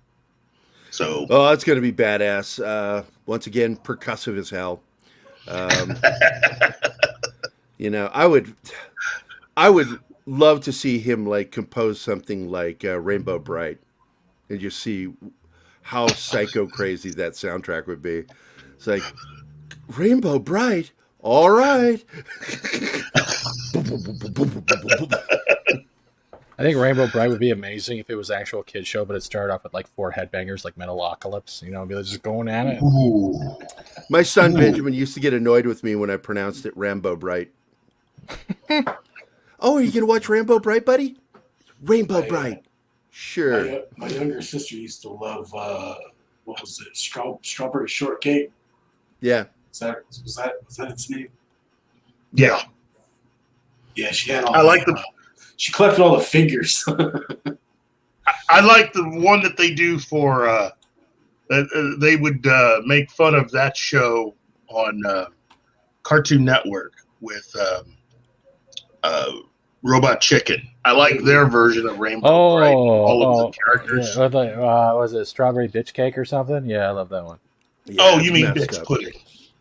Speaker 3: So,
Speaker 1: Oh, that's going to be badass. Once again, percussive as hell. You know, I would love to see him like compose something like Rainbow Bright, and just see how psycho crazy that soundtrack would be. It's like Rainbow Bright. All right.
Speaker 2: I think Rainbow Bright would be amazing if it was an actual kid show, but it started off with like 4 headbangers, like Metalocalypse. You know, be just going at it.
Speaker 3: Ooh.
Speaker 1: My son Benjamin used to get annoyed with me when I pronounced it Rambo Bright. Oh, are you gonna watch Rainbow Bright, buddy? Rainbow Bright. Sure.
Speaker 5: My younger sister used to love what was it? Strawberry shortcake.
Speaker 1: Yeah.
Speaker 5: Was that its name?
Speaker 3: Yeah.
Speaker 5: Yeah, she had all.
Speaker 3: I like the.
Speaker 5: She collected all the figures.
Speaker 3: I like the one that they do for. They would make fun of that show on Cartoon Network with Robot Chicken. I like their version of Rainbow Bright. All of the characters.
Speaker 2: Yeah, was it Strawberry Bitch Cake or something? Yeah, I love that one.
Speaker 1: Yeah,
Speaker 3: Oh,
Speaker 1: it's
Speaker 3: you mean
Speaker 1: messed
Speaker 3: Bitch
Speaker 1: up.
Speaker 3: Pudding?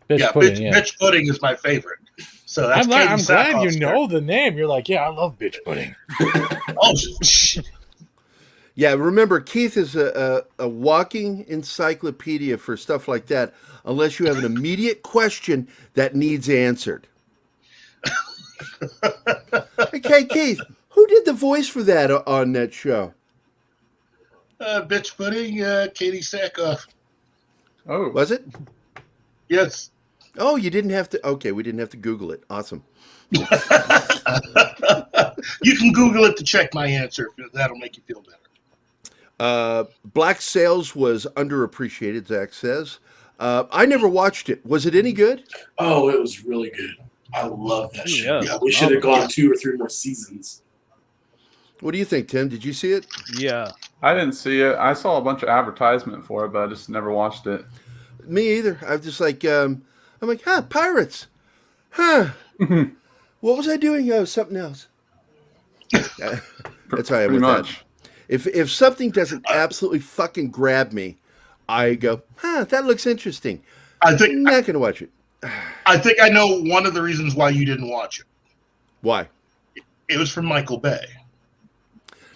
Speaker 2: Bitch Pudding, yeah.
Speaker 3: Bitch Pudding is my favorite. So that's
Speaker 2: I'm
Speaker 3: Katie
Speaker 2: glad you
Speaker 3: Sackhoff's
Speaker 2: know the name. You're like, yeah, I love Bitch Pudding.
Speaker 3: character. Oh,
Speaker 1: Yeah, remember, Keith is a walking encyclopedia for stuff like that, unless you have an immediate question that needs answered. Okay, Keith, who did the voice for that on that show?
Speaker 3: Bitch Pudding, Katie Sackhoff.
Speaker 7: Oh,
Speaker 1: Was it?
Speaker 3: Yes.
Speaker 1: Oh, you didn't have to. Okay, we didn't have to Google it. Awesome.
Speaker 3: You can Google it to check my answer. If that'll make you feel better.
Speaker 1: Black Sails was underappreciated, Zach says. I never watched it. Was it any good?
Speaker 5: Oh, it was really good. I love that show.
Speaker 6: Yeah.
Speaker 5: We should have gone 2 or 3 more seasons.
Speaker 1: What do you think, Tim? Did you see it?
Speaker 6: Yeah.
Speaker 7: I didn't see it. I saw a bunch of advertisement for it, but I just never watched it.
Speaker 1: Me either. I'm just like, I'm like, huh, pirates. Huh. What was I doing? Oh, something else. That's how I am
Speaker 7: Pretty
Speaker 1: with
Speaker 7: much.
Speaker 1: that. If something doesn't absolutely fucking grab me, I go, huh, that looks interesting.
Speaker 3: I think
Speaker 1: I'm not going to watch it.
Speaker 3: I think I know one of the reasons why you didn't watch it.
Speaker 1: Why?
Speaker 3: It was from Michael Bay.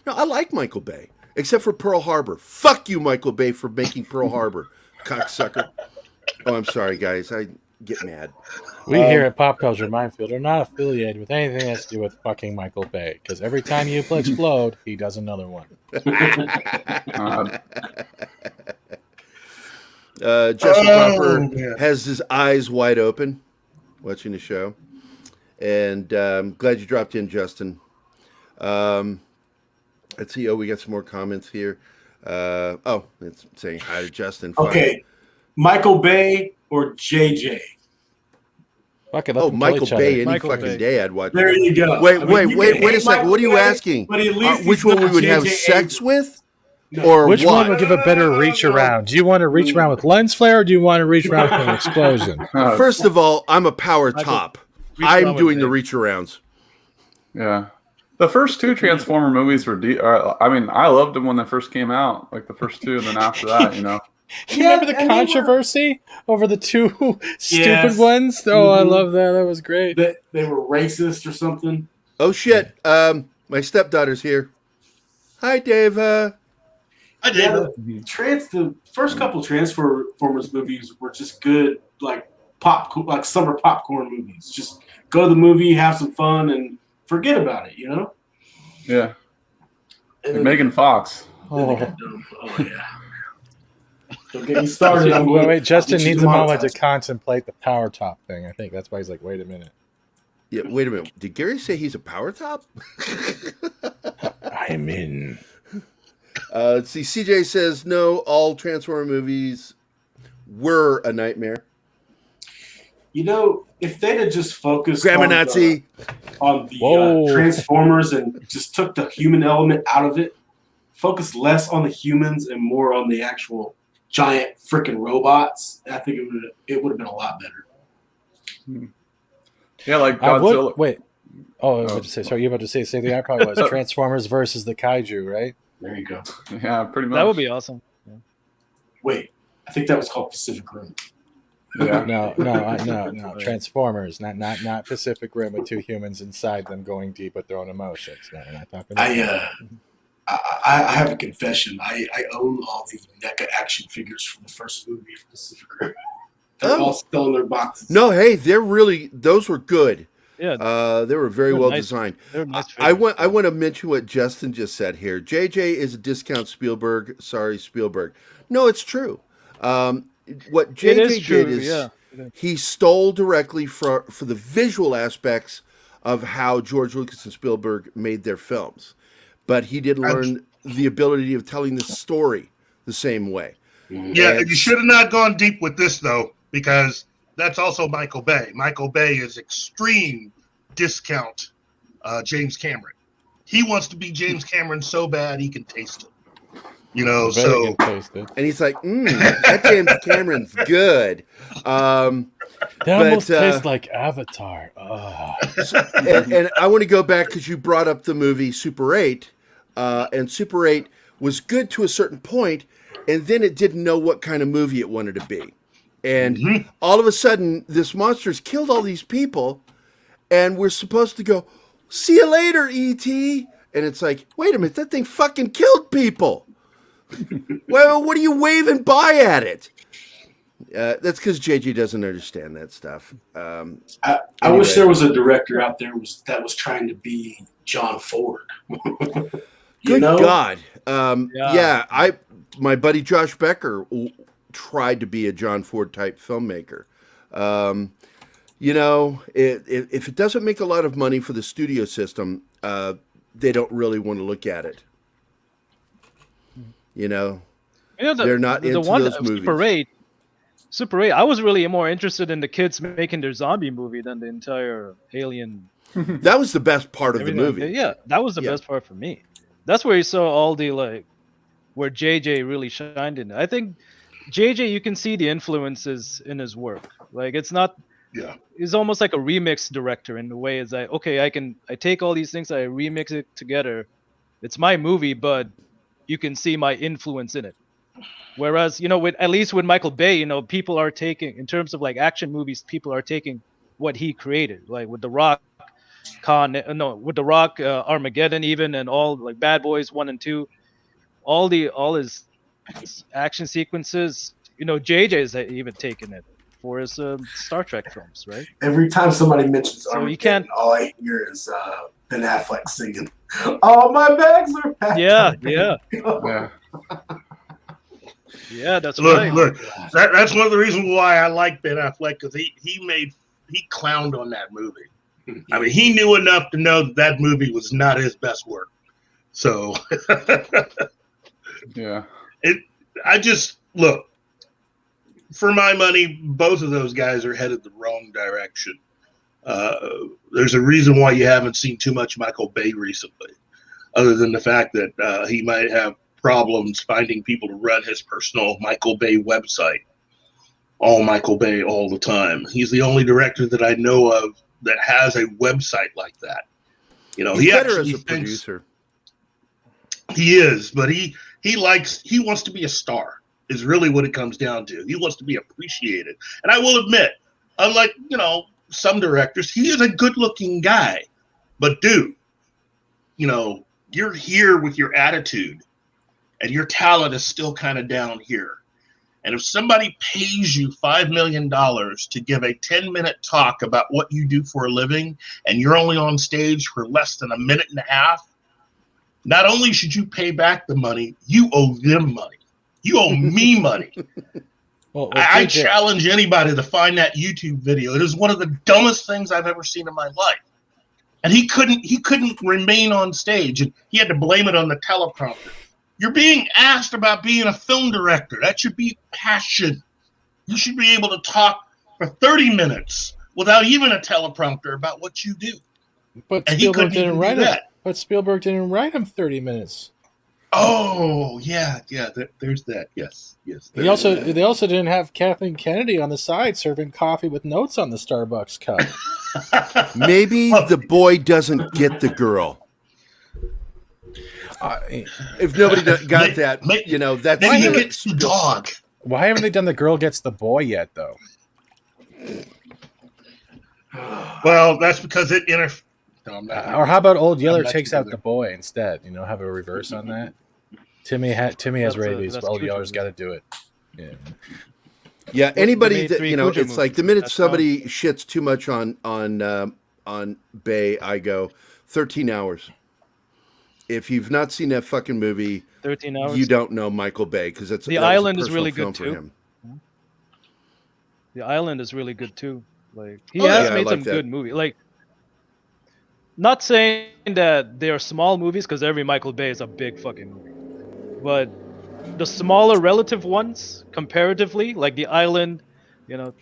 Speaker 1: No, I like Michael Bay, except for Pearl Harbor. Fuck you, Michael Bay, for making Pearl Harbor, cocksucker. Oh, I'm sorry, guys. I get mad.
Speaker 2: We here at Pop Culture Minefield are not affiliated with anything that's to do with fucking Michael Bay, because every time you explode, he does another one.
Speaker 1: Justin Cropper
Speaker 3: man.
Speaker 1: has his eyes wide open watching the show. And glad you dropped in, Justin. Let's see. Oh, we got some more comments here. It's saying hi to Justin. Fine.
Speaker 5: Okay, Michael Bay or JJ?
Speaker 2: Fuck it, let
Speaker 1: Oh,
Speaker 2: them kill
Speaker 1: Michael
Speaker 2: each other.
Speaker 1: Bay, any
Speaker 6: Michael
Speaker 1: fucking
Speaker 6: Bay.
Speaker 1: day I'd watch.
Speaker 5: There
Speaker 1: it.
Speaker 5: you go.
Speaker 1: Wait,
Speaker 5: I mean, you
Speaker 1: wait
Speaker 5: can
Speaker 1: a
Speaker 5: hate
Speaker 1: second.
Speaker 5: Michael
Speaker 1: What are you
Speaker 5: Bay,
Speaker 1: asking?
Speaker 5: But at least
Speaker 1: Which
Speaker 5: he's
Speaker 1: one we
Speaker 5: not
Speaker 1: would have
Speaker 5: J.J.
Speaker 1: sex
Speaker 5: Abrams.
Speaker 1: with?
Speaker 5: No.
Speaker 1: Or
Speaker 2: Which
Speaker 1: what?
Speaker 2: one would give a better reach around? Do you want to reach around with lens flare, or do you want to reach around with an explosion?
Speaker 1: First of all, I'm a power
Speaker 6: Michael,
Speaker 1: top.
Speaker 6: reach around
Speaker 1: I'm
Speaker 6: with
Speaker 1: doing the
Speaker 6: Bay.
Speaker 1: reach arounds.
Speaker 7: Yeah. The first 2 Transformer movies were I mean, I loved them when they first came out, like the first 2, and then after that, you know.
Speaker 2: You remember the
Speaker 5: and they were-
Speaker 2: controversy over the 2 stupid
Speaker 5: Yes.
Speaker 2: ones? Oh, I
Speaker 5: Mhm.
Speaker 2: love that. That was great.
Speaker 5: They were racist or something.
Speaker 1: Oh shit! My stepdaughter's here. Hi, Dave.
Speaker 3: I did.
Speaker 5: Yeah, the first couple Transformers movies were just good, like summer popcorn movies. Just go to the movie, have some fun, and forget about it. You know.
Speaker 7: Yeah.
Speaker 5: And
Speaker 7: Like
Speaker 5: then-
Speaker 7: Megan Fox.
Speaker 5: then they got dumb. Oh yeah. Don't get me started. I'm going.
Speaker 2: Wait, Justin
Speaker 5: I'll get you
Speaker 2: needs a moment to
Speaker 5: demonetized.
Speaker 2: contemplate the power top thing. I think that's why he's like, wait a minute.
Speaker 1: Yeah, wait a minute. Did Gary say he's a power top?
Speaker 2: I'm in.
Speaker 1: Let's see. CJ says no. All Transformer movies were a nightmare.
Speaker 5: You know, if they'd have just focused
Speaker 1: Grammar
Speaker 5: on
Speaker 1: Nazi.
Speaker 5: the
Speaker 2: Whoa.
Speaker 5: Transformers and just took the human element out of it, focus less on the humans and more on the actual giant freaking robots, I think it would have been a lot better.
Speaker 7: Yeah, like
Speaker 2: I
Speaker 7: Godzilla.
Speaker 2: would, wait. Oh, I was about to say, sorry, you were about to say the same thing I probably was. Transformers versus the Kaiju, right?
Speaker 5: There you go.
Speaker 7: Yeah, pretty much.
Speaker 6: That would be awesome.
Speaker 5: Wait, I think that was called Pacific Rim.
Speaker 7: Yeah.
Speaker 2: No. Transformers, not Pacific Rim with 2 humans inside them going deep with their own emotions. No, we're not talking about that.
Speaker 5: I have a confession. I own all the NECA action figures from the first movie of Pacific Rim. They're all still in their boxes.
Speaker 1: No, hey, those were good.
Speaker 6: Yeah,
Speaker 1: They were very
Speaker 6: they're
Speaker 1: well
Speaker 6: nice.
Speaker 1: designed.
Speaker 6: They're nice
Speaker 1: I
Speaker 6: figures,
Speaker 1: want to mention what Justin just said here. JJ is a discount Spielberg. Sorry, Spielberg. No, it's true. What
Speaker 6: It
Speaker 1: JJ
Speaker 6: is true.
Speaker 1: did is
Speaker 6: Yeah.
Speaker 1: he stole directly for the visual aspects of how George Lucas and Spielberg made their films, but he didn't learn the ability of telling the story the same way.
Speaker 3: Yeah,
Speaker 1: And
Speaker 3: you should have not gone deep with this though, because that's also Michael Bay. Michael Bay is extreme discount James Cameron. He wants to be James Cameron so bad he can taste it. You know,
Speaker 2: Very
Speaker 3: so
Speaker 2: good taste, dude.
Speaker 1: and he's like, that James Cameron's good.
Speaker 2: They almost taste like Avatar.
Speaker 1: And I want to go back because you brought up the movie Super 8, and Super 8 was good to a certain point, and then it didn't know what kind of movie it wanted to be. And all of a sudden, this monster's killed all these people, and we're supposed to go, see you later, E.T. And it's like, wait a minute, that thing fucking killed people. Well, what are you waving by at it? That's because JJ doesn't understand that stuff.
Speaker 5: I wish there was a director out there that was trying to be John Ford.
Speaker 1: Good God.
Speaker 6: Yeah.
Speaker 1: My buddy Josh Becker tried to be a John Ford type filmmaker. If it doesn't make a lot of money for the studio system, they don't really want to look at it. They're not into those movies.
Speaker 6: Super 8. I was really more interested in the kids making their zombie movie than the entire Alien.
Speaker 1: That was the best part of the movie.
Speaker 6: Yeah, that was the best part for me. That's where you saw all the where JJ really shined in. I think JJ, you can see the influences in his work. Like it's not.
Speaker 3: Yeah.
Speaker 6: He's almost like a remix director in the way is like, okay, I take all these things, I remix it together. It's my movie, but you can see my influence in it. Whereas, at least with Michael Bay, people are taking, in terms of like action movies, people are taking what he created, like with The Rock, Armageddon, even, and all like Bad Boys 1 and 2, all his action sequences. JJ's even taken it for his Star Trek films, right?
Speaker 5: Every time somebody mentions Armageddon, all I hear is Ben Affleck singing, "All my bags are packed."
Speaker 6: Yeah.
Speaker 7: Yeah,
Speaker 6: that's right.
Speaker 3: Look, that's one of the reasons why I like Ben Affleck, because he clowned on that movie. I mean, he knew enough to know that movie was not his best work. So,
Speaker 7: yeah.
Speaker 3: Look, for my money, both of those guys are headed the wrong direction. There's a reason why you haven't seen too much Michael Bay recently, other than the fact that he might have problems finding people to run his personal Michael Bay website. All Michael Bay all the time. He's the only director that I know of that has a website like that.
Speaker 1: He's better as a producer.
Speaker 3: He is, but he wants to be a star, is really what it comes down to. He wants to be appreciated. And I will admit, unlike, some directors, he is a good-looking guy. But dude, you're here with your attitude, and your talent is still kind of down here. And if somebody pays you $5 million to give a 10-minute talk about what you do for a living, and you're only on stage for less than a minute and a half, not only should you pay back the money, you owe them money. You owe me money.
Speaker 2: Well,
Speaker 3: I challenge anybody to find that YouTube video. It is one of the dumbest things I've ever seen in my life. And he couldn't remain on stage, and he had to blame it on the teleprompter. You're being asked about being a film director. That should be passion. You should be able to talk for 30 minutes without even a teleprompter about what you do.
Speaker 2: But
Speaker 3: And
Speaker 2: Spielberg
Speaker 3: he couldn't
Speaker 2: didn't
Speaker 3: even
Speaker 2: write
Speaker 3: do
Speaker 2: him.
Speaker 3: that.
Speaker 2: But Spielberg didn't write him 30 minutes.
Speaker 3: Oh, yeah. There's that. Yes.
Speaker 2: They also didn't have Kathleen Kennedy on the side serving coffee with notes on the Starbucks cup.
Speaker 1: Maybe the boy doesn't get the girl. If nobody got that, that's
Speaker 3: maybe he gets the dog.
Speaker 2: Why haven't they done the girl gets the boy yet, though?
Speaker 3: Well, that's because it No, I'm not.
Speaker 2: Or how about Old Yeller
Speaker 3: not
Speaker 2: takes
Speaker 3: too
Speaker 2: out
Speaker 3: good
Speaker 2: the boy instead? Have a reverse on that. Timmy has
Speaker 6: That's
Speaker 2: rabies,
Speaker 6: that's
Speaker 2: but Old
Speaker 6: Cujo
Speaker 2: Yeller's got to
Speaker 6: movie.
Speaker 2: do it. Yeah.
Speaker 1: Yeah,
Speaker 6: They
Speaker 1: anybody
Speaker 6: made
Speaker 1: that
Speaker 6: 3 Cujo
Speaker 1: it's like the
Speaker 6: movies.
Speaker 1: minute
Speaker 6: That's
Speaker 1: somebody shits too much on Bay, I go 13 hours. If you've not seen that fucking movie,
Speaker 6: 13
Speaker 1: you
Speaker 6: hours.
Speaker 1: don't know Michael Bay because that
Speaker 6: The
Speaker 1: was a
Speaker 6: Island is
Speaker 1: personal
Speaker 6: really
Speaker 1: film
Speaker 6: good
Speaker 1: for
Speaker 6: too.
Speaker 1: him.
Speaker 6: The Island is really good too. Like he
Speaker 3: Oh, yeah.
Speaker 6: has
Speaker 1: Yeah, I
Speaker 6: made
Speaker 1: like
Speaker 6: some
Speaker 1: that.
Speaker 6: good movies. Like not saying that they are small movies because every Michael Bay is a big fucking movie, but the smaller relative ones comparatively, like The Island,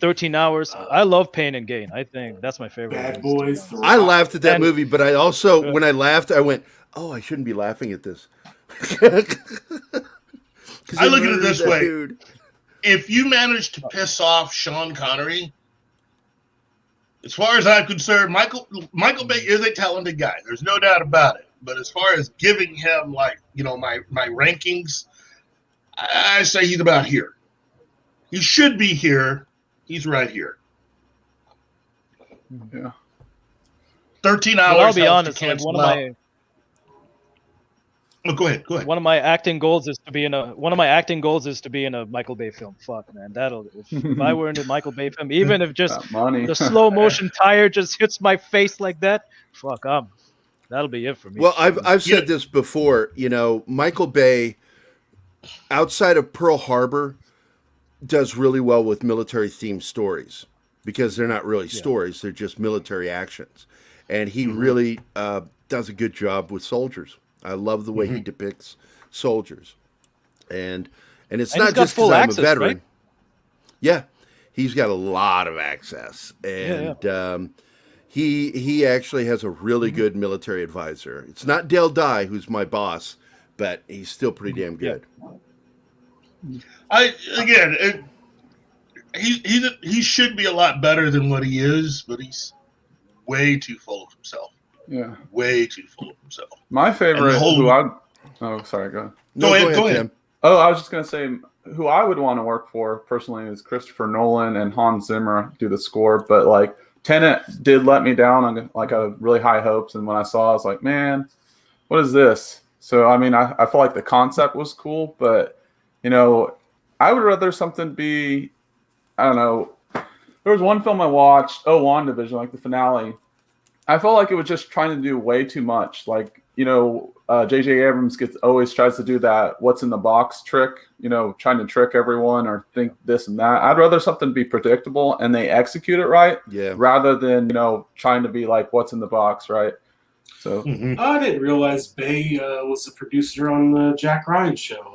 Speaker 6: 13 Hours. I love Pain and Gain. I think that's my favorite of
Speaker 5: Bad
Speaker 6: his, to be
Speaker 5: Boys, The
Speaker 6: honest.
Speaker 1: I
Speaker 5: Rock.
Speaker 1: laughed at that
Speaker 6: And
Speaker 1: movie, but I also,
Speaker 6: uh,
Speaker 1: when I laughed, I went, "Oh, I shouldn't be laughing at this." 'Cause
Speaker 3: I
Speaker 1: they
Speaker 3: look at it
Speaker 1: murdered
Speaker 3: this
Speaker 1: that
Speaker 3: way.
Speaker 1: dude.
Speaker 3: If you manage to piss off Sean Connery, as far as I'm concerned, Michael Bay is a talented guy. There's no doubt about it. But as far as giving him my rankings, I say he's about here. He should be here. He's right here.
Speaker 7: Yeah.
Speaker 3: 13 hours.
Speaker 6: but I'll be
Speaker 3: helps to
Speaker 6: honest, like
Speaker 3: cancel out. Oh, go ahead.
Speaker 6: one of my acting goals is to be in a Michael Bay film. Fuck man, if I were in a Michael Bay film, even if just
Speaker 7: That money.
Speaker 6: the slow motion tire just hits my face like that, fuck, that'll be it for me.
Speaker 1: Well, I've
Speaker 3: Yeah.
Speaker 1: said this before. Michael Bay, outside of Pearl Harbor, does really well with military themed stories because they're not really stories; they're just military actions, and he really does a good job with soldiers. I love the way he depicts soldiers, and it's
Speaker 6: And he's
Speaker 1: not
Speaker 6: got
Speaker 1: just
Speaker 6: full
Speaker 1: because I'm a
Speaker 6: access,
Speaker 1: veteran.
Speaker 6: right?
Speaker 1: Yeah, he's got a lot of access, and he actually has a really good military advisor. It's not Dale Dye, who's my boss, but he's still pretty damn good.
Speaker 3: He should be a lot better than what he is, but he's way too full of himself.
Speaker 7: Yeah.
Speaker 3: Way too full of himself.
Speaker 7: My favorite,
Speaker 3: whole-
Speaker 7: oh, sorry, go ahead.
Speaker 1: No, go ahead, Tim.
Speaker 7: Oh, I was just going to say who I would want to work for personally is Christopher Nolan and Hans Zimmer do the score. But like Tenet did let me down on like a really high hopes. And when I saw it, I was like, man, what is this? So, I mean, I felt like the concept was cool, but, I would rather something be, I don't know. There was one film I watched, WandaVision, like the finale. I felt like it was just trying to do way too much. Like, J.J. Abrams always tries to do that what's in the box trick, trying to trick everyone or think this and that. I'd rather something be predictable and they execute it right rather than, trying to be like what's in the box, right? So
Speaker 5: I didn't realize Bay was a producer on the Jack Ryan show.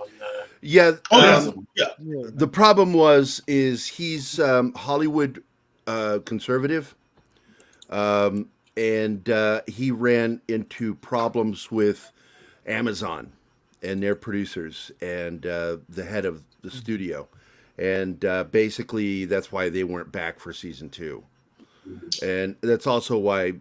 Speaker 1: The problem is he's Hollywood conservative. And he ran into problems with Amazon and their producers and the head of the studio. And basically, that's why they weren't back for season 2. And that's also why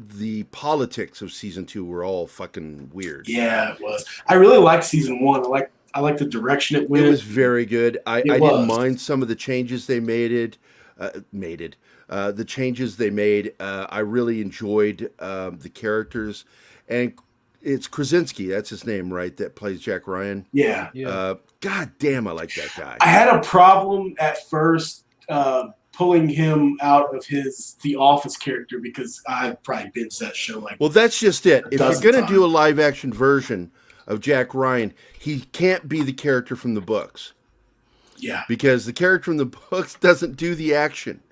Speaker 1: the politics of season 2 were all fucking weird.
Speaker 5: Yeah, it was. I really liked season 1. I like the direction it went.
Speaker 1: It was very good. I didn't mind some of the changes they made. The changes they made, I really enjoyed the characters, and it's Krasinski, that's his name, right? That plays Jack Ryan.
Speaker 5: Yeah.
Speaker 1: God damn, I like that guy.
Speaker 5: I had a problem at first pulling him out of The Office character because I probably binged that show
Speaker 1: Well, that's just it. If you're
Speaker 5: dozen
Speaker 1: going to do a
Speaker 5: times.
Speaker 1: live action version of Jack Ryan, he can't be the character from the books.
Speaker 5: Yeah.
Speaker 1: Because the character from the books doesn't do the action.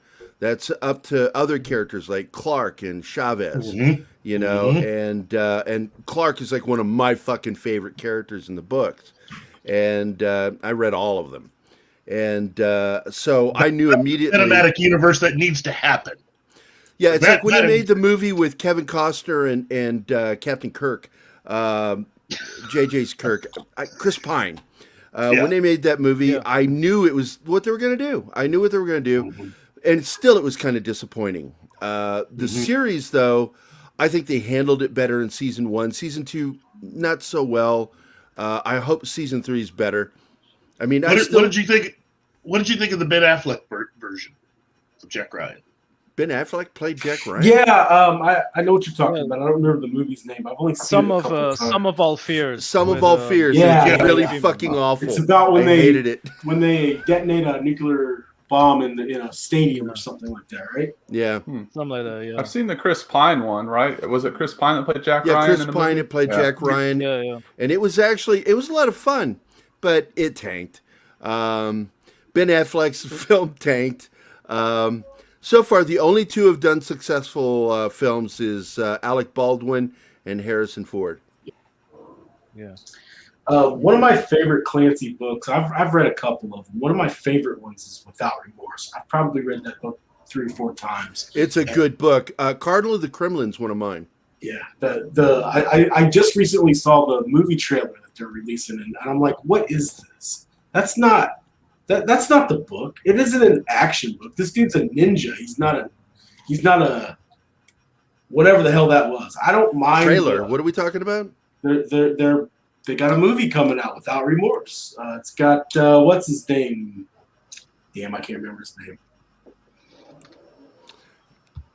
Speaker 1: That's up to other characters like Clark and Chavez, and Clark is like one of my fucking favorite characters in the books, and I read all of them, and so I knew immediately.
Speaker 3: Cinematic universe that needs to happen.
Speaker 1: Yeah, it's like when they made the movie with Kevin Costner and Captain Kirk, JJ's Kirk, Chris Pine. When they made that movie, I knew it was what they were going to do. I knew what they were going to do. And still, it was kind of disappointing. The series, though, I think they handled it better in season 1. Season 2, not so well. I hope season 3 is better. I mean,
Speaker 3: what did you think? what did you think of the Ben Affleck version of Jack Ryan?
Speaker 1: Ben Affleck played Jack Ryan.
Speaker 5: Yeah, I know what you're talking about. I don't remember the movie's name. I've only seen it a couple of times.
Speaker 6: Some of All Fears.
Speaker 1: Some of
Speaker 6: with,
Speaker 1: All Fears.
Speaker 5: yeah,
Speaker 1: It's really
Speaker 5: yeah.
Speaker 1: fucking awful.
Speaker 5: It's about when
Speaker 1: I
Speaker 5: they
Speaker 1: hated it.
Speaker 5: when they detonate a nuclear bomb in a stadium or something like that, right?
Speaker 1: Yeah.
Speaker 6: Something like that. Yeah.
Speaker 7: I've seen the Chris Pine one, right? Was it Chris Pine that played Jack
Speaker 1: Yeah,
Speaker 7: Ryan?
Speaker 1: Chris
Speaker 7: in the
Speaker 1: Pine
Speaker 7: movie?
Speaker 1: had played
Speaker 7: Yeah.
Speaker 1: Jack Ryan.
Speaker 6: Yeah.
Speaker 1: And it was a lot of fun, but it tanked. Ben Affleck's film tanked. So far, the only two have done successful films is Alec Baldwin and Harrison Ford.
Speaker 6: Yeah.
Speaker 5: One of my favorite Clancy books, I've read a couple of them. One of my favorite ones is Without Remorse. I've probably read that book 3 or 4 times.
Speaker 1: It's a good book. Cardinal of the Kremlin's one of mine.
Speaker 5: Yeah, I just recently saw the movie trailer that they're releasing, and I'm like, what is this? That's not the book. It isn't an action book. This dude's a ninja. He's not a whatever the hell that was. I don't mind.
Speaker 1: Trailer. What are we talking about?
Speaker 5: They got a movie coming out, Without Remorse. It's got what's his name? Damn, I can't remember his name.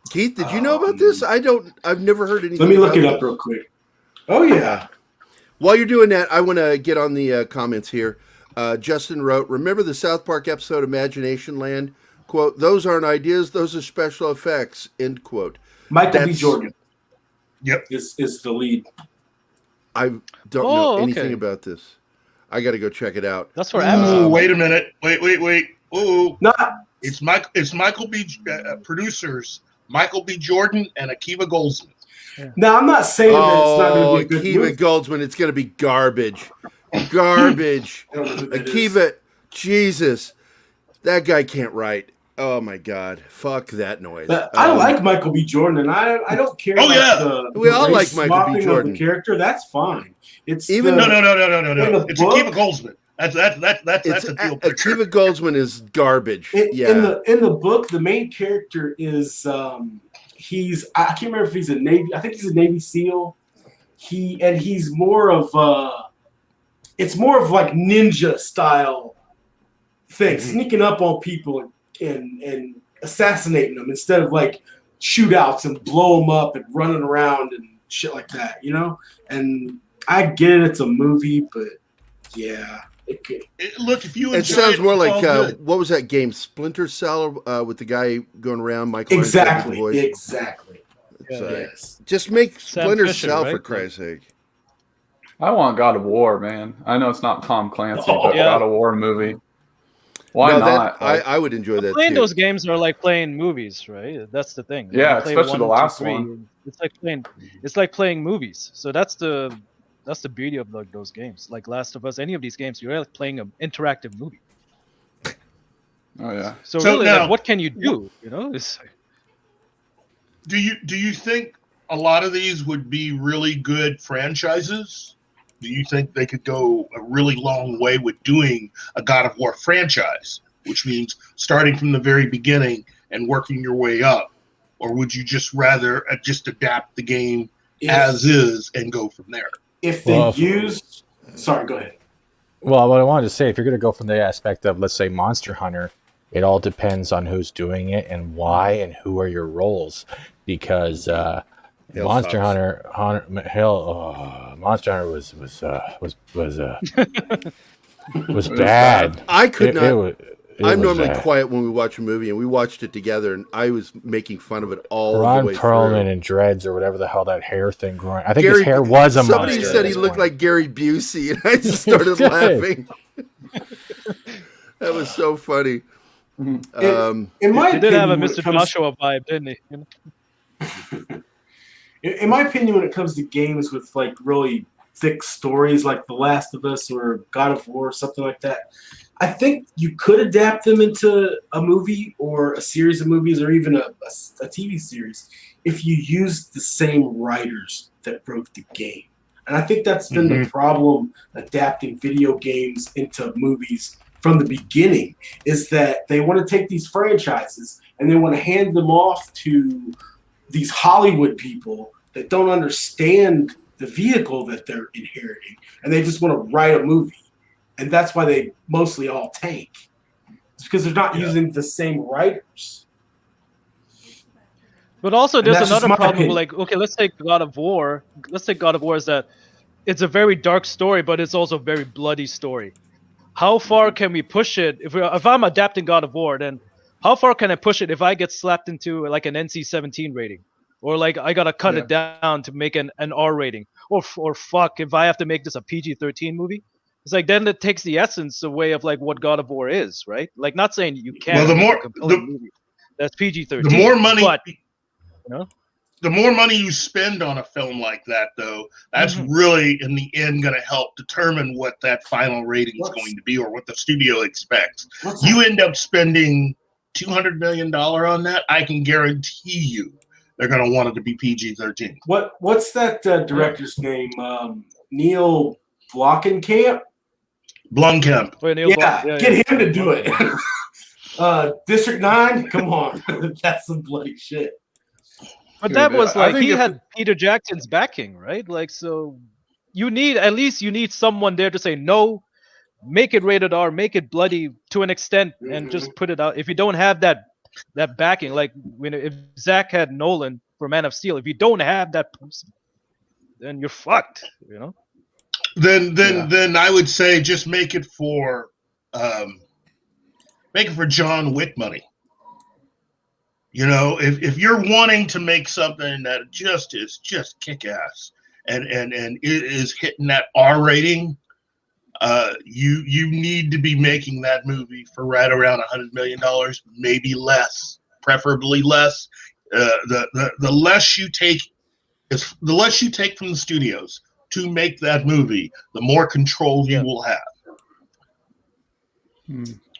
Speaker 1: Keith, did you know about this? I've never heard anything.
Speaker 5: Let me look
Speaker 1: about
Speaker 5: it up
Speaker 1: this.
Speaker 5: real quick. Oh yeah.
Speaker 1: While you're doing that, I want to get on the comments here. Justin wrote, remember the South Park episode Imagination Land? Quote, those aren't ideas, those are special effects, end quote.
Speaker 5: Michael B. Jordan.
Speaker 3: Yep.
Speaker 5: Is the lead.
Speaker 1: I don't know
Speaker 6: okay.
Speaker 1: anything about this. I got to go check it out.
Speaker 6: That's for
Speaker 3: Ooh,
Speaker 6: Amazon.
Speaker 3: wait a minute. Wait. Ooh.
Speaker 5: Not
Speaker 3: It's Michael B. Producers Michael B. Jordan and Akiva Goldsman.
Speaker 5: Now, I'm not saying that it's not going to be a good
Speaker 1: Akiva
Speaker 5: movie.
Speaker 1: Goldsman, it's going to be garbage. Garbage.
Speaker 5: I don't know who that is.
Speaker 1: Akiva, Jesus. That guy can't write. Oh, my God. Fuck that noise.
Speaker 5: But I like Michael B. Jordan, and I don't care
Speaker 3: Oh,
Speaker 5: about
Speaker 3: yeah.
Speaker 5: the
Speaker 1: We all
Speaker 5: race
Speaker 1: like Michael B.
Speaker 5: swapping
Speaker 1: Jordan.
Speaker 5: of the character. That's fine. It's
Speaker 1: Even-
Speaker 5: the,
Speaker 3: No.
Speaker 5: In the
Speaker 3: It's
Speaker 5: book?
Speaker 3: Akiva Goldsman. That's a deal breaker.
Speaker 1: Akiva Goldsman is garbage.
Speaker 5: In the book, the main character is I can't remember if he's a Navy. I think he's a Navy SEAL. He's more of it's more of like ninja style thing, sneaking up on people and assassinating them instead of like shootouts and blow them up and running around and shit like that, you know. And I get it; it's a movie, but yeah.
Speaker 3: Look, if you
Speaker 1: It
Speaker 3: enjoy
Speaker 1: sounds more
Speaker 3: it's
Speaker 1: like
Speaker 3: all good.
Speaker 1: what was that game, Splinter Cell, with the guy going around, Michael?
Speaker 5: Exactly.
Speaker 1: Voice?
Speaker 5: Exactly.
Speaker 1: It's,
Speaker 5: Yes.
Speaker 1: just make
Speaker 6: Sam
Speaker 1: Splinter
Speaker 6: Fisher,
Speaker 1: Cell
Speaker 6: right?
Speaker 1: for Christ's sake.
Speaker 7: I want God of War, man. I know it's not Tom Clancy, but
Speaker 6: Yeah.
Speaker 7: God of War movie. Why
Speaker 1: No,
Speaker 7: not?
Speaker 1: that, I would enjoy that
Speaker 6: Playing
Speaker 1: too.
Speaker 6: those games are like playing movies, right? That's the thing.
Speaker 7: Yeah,
Speaker 6: You play
Speaker 7: especially
Speaker 6: 1,
Speaker 7: the
Speaker 6: 2,
Speaker 7: last
Speaker 6: 3,
Speaker 7: one.
Speaker 6: It's like playing movies. So that's the beauty of like those games. Like Last of Us, any of these games, you're like playing an interactive movie.
Speaker 7: Oh yeah.
Speaker 6: So
Speaker 3: So
Speaker 6: really,
Speaker 3: now-
Speaker 6: like, what can you do? You know, it's
Speaker 3: Do you think a lot of these would be really good franchises? Do you think they could go a really long way with doing a God of War franchise, which means starting from the very beginning and working your way up? Or would you just rather just adapt the game as is and go from there?
Speaker 5: If they
Speaker 2: Well,
Speaker 5: used, sorry, go ahead.
Speaker 2: Well, what I wanted to say, if you're going to go from the aspect of, let's say, Monster Hunter, it all depends on who's doing it and why and who are your roles. Because Monster Hunter was bad.
Speaker 1: I could not. I'm
Speaker 2: was
Speaker 1: normally
Speaker 2: bad.
Speaker 1: quiet when we watch a movie, and we watched it together, and I was making fun of it all the
Speaker 2: Ron
Speaker 1: way
Speaker 2: Perlman
Speaker 1: through.
Speaker 2: and dreads or whatever the hell that hair thing growing. I think
Speaker 1: Gary-
Speaker 2: his hair was a
Speaker 1: Somebody
Speaker 2: monster.
Speaker 1: said
Speaker 2: at
Speaker 1: he
Speaker 2: this
Speaker 1: looked
Speaker 2: point.
Speaker 1: like Gary Busey, and I just started
Speaker 2: did.
Speaker 1: laughing. That was so funny.
Speaker 5: In my
Speaker 6: he did have a
Speaker 5: opinion, when it
Speaker 6: Mr.
Speaker 5: comes-
Speaker 6: Joshua vibe, didn't he? You know?
Speaker 5: In my opinion, when it comes to games with like really thick stories like The Last of Us or God of War or something like that, I think you could adapt them into a movie or a series of movies or even a TV series if you used the same writers that wrote the game. And I think that's been the problem adapting video games into movies from the beginning, is that they want to take these franchises and they want to hand them off to these Hollywood people that don't understand the vehicle that they're inheriting, and they just want to write a movie. And that's why they mostly all tank. It's because they're not using the same writers.
Speaker 6: But also,
Speaker 5: And
Speaker 6: there's
Speaker 5: that's just
Speaker 6: another
Speaker 5: my
Speaker 6: problem.
Speaker 5: opinion.
Speaker 6: Like, okay, let's take God of War. Let's take God of War is that it's a very dark story, but it's also a very bloody story. How far can we push it? If I'm adapting God of War, then how far can I push it if I get slapped into like an NC-17 rating, or like I gotta cut
Speaker 7: Yeah.
Speaker 6: it down to make an R rating, or fuck if I have to make this a PG-13 movie? It's like then it takes the essence away of like what God of War is, right? Like not saying you
Speaker 3: Well,
Speaker 6: can't make a compelling movie that's PG-13,
Speaker 3: the more money,
Speaker 6: but you know.
Speaker 3: the more money you spend on a film like that, though, that's really in the end going to help determine what that final rating is going to be, or what the studio expects. You end up spending $200 million on that, I can guarantee you they're going to want it to be PG-13.
Speaker 5: What's that director's name? Neil Blomkamp?
Speaker 3: Blomkamp.
Speaker 6: Wait, Neil
Speaker 5: Yeah,
Speaker 6: Blom-
Speaker 5: get him to do it. District 9? Come on. That's some bloody shit.
Speaker 6: But
Speaker 7: Dude,
Speaker 6: that was
Speaker 7: I
Speaker 6: like
Speaker 7: think
Speaker 6: he
Speaker 7: if-
Speaker 6: had Peter Jackson's backing, right? Like, so you need at least you need someone there to say no, make it rated R, make it bloody to an extent, and just put it out. If you don't have that backing, like when if Zach had Nolan for Man of Steel, if you don't have that person, then you're fucked. You know.
Speaker 3: Then I would say just make it for John Wick money. You know, if you're wanting to make something that is just kick ass and it is hitting that R rating, you need to be making that movie for right around $100 million, maybe less, preferably less. The less you take from the studios to make that movie, the more control you will have.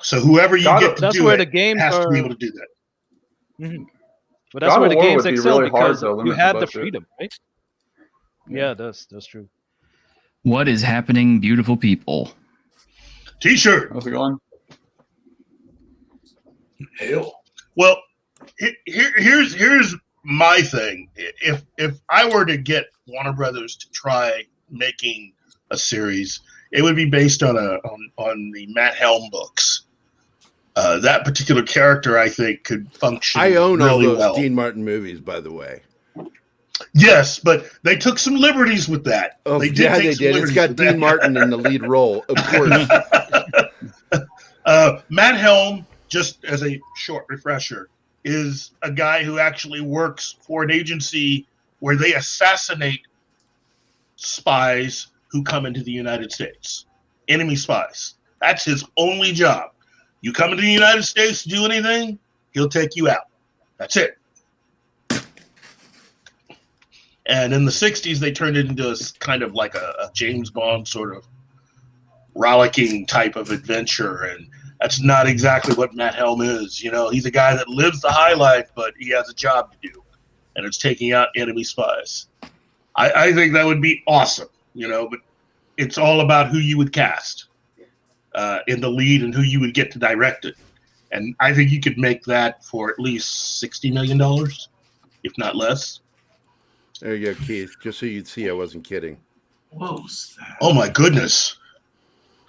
Speaker 3: So whoever you get to
Speaker 6: that's
Speaker 3: do
Speaker 6: where
Speaker 3: it
Speaker 6: the games
Speaker 3: has to
Speaker 6: are.
Speaker 3: be able to do that.
Speaker 6: But that's
Speaker 7: God
Speaker 6: where
Speaker 7: of
Speaker 6: the
Speaker 7: War
Speaker 6: games
Speaker 7: would be
Speaker 6: excel
Speaker 7: really hard
Speaker 6: because
Speaker 7: to
Speaker 6: you
Speaker 7: limit the
Speaker 6: have the
Speaker 7: budget.
Speaker 6: freedom, right? Yeah, that's true.
Speaker 8: What is happening, beautiful people?
Speaker 3: T-shirt.
Speaker 7: How's it going?
Speaker 5: Hell.
Speaker 3: Well, here's my thing. If I were to get Warner Brothers to try making a series, it would be based on the Matt Helm books. That particular character, I think, could function.
Speaker 1: I own all
Speaker 3: really
Speaker 1: those
Speaker 3: well.
Speaker 1: Dean Martin movies, by the way.
Speaker 3: Yes, but they took some liberties with that.
Speaker 1: Oh,
Speaker 3: they did.
Speaker 1: yeah,
Speaker 3: take
Speaker 1: they
Speaker 3: some
Speaker 1: did. It's
Speaker 3: liberties
Speaker 1: got
Speaker 3: with
Speaker 1: Dean
Speaker 3: that.
Speaker 1: Martin in the lead role, of course.
Speaker 3: Matt Helm, just as a short refresher, is a guy who actually works for an agency where they assassinate spies who come into the United States. Enemy spies. That's his only job. You come into the United States to do anything, he'll take you out. That's it. And in the 60s, they turned it into a kind of like a James Bond sort of rollicking type of adventure. And that's not exactly what Matt Helm is. You know, he's a guy that lives the high life, but he has a job to do. And it's taking out enemy spies. I think that would be awesome, you know, but it's all about who you would cast in the lead and who you would get to direct it. And I think you could make that for at least $60 million, if not less.
Speaker 1: There you go, Keith. Just so you'd see I wasn't kidding.
Speaker 5: What was that?
Speaker 3: Oh, my goodness.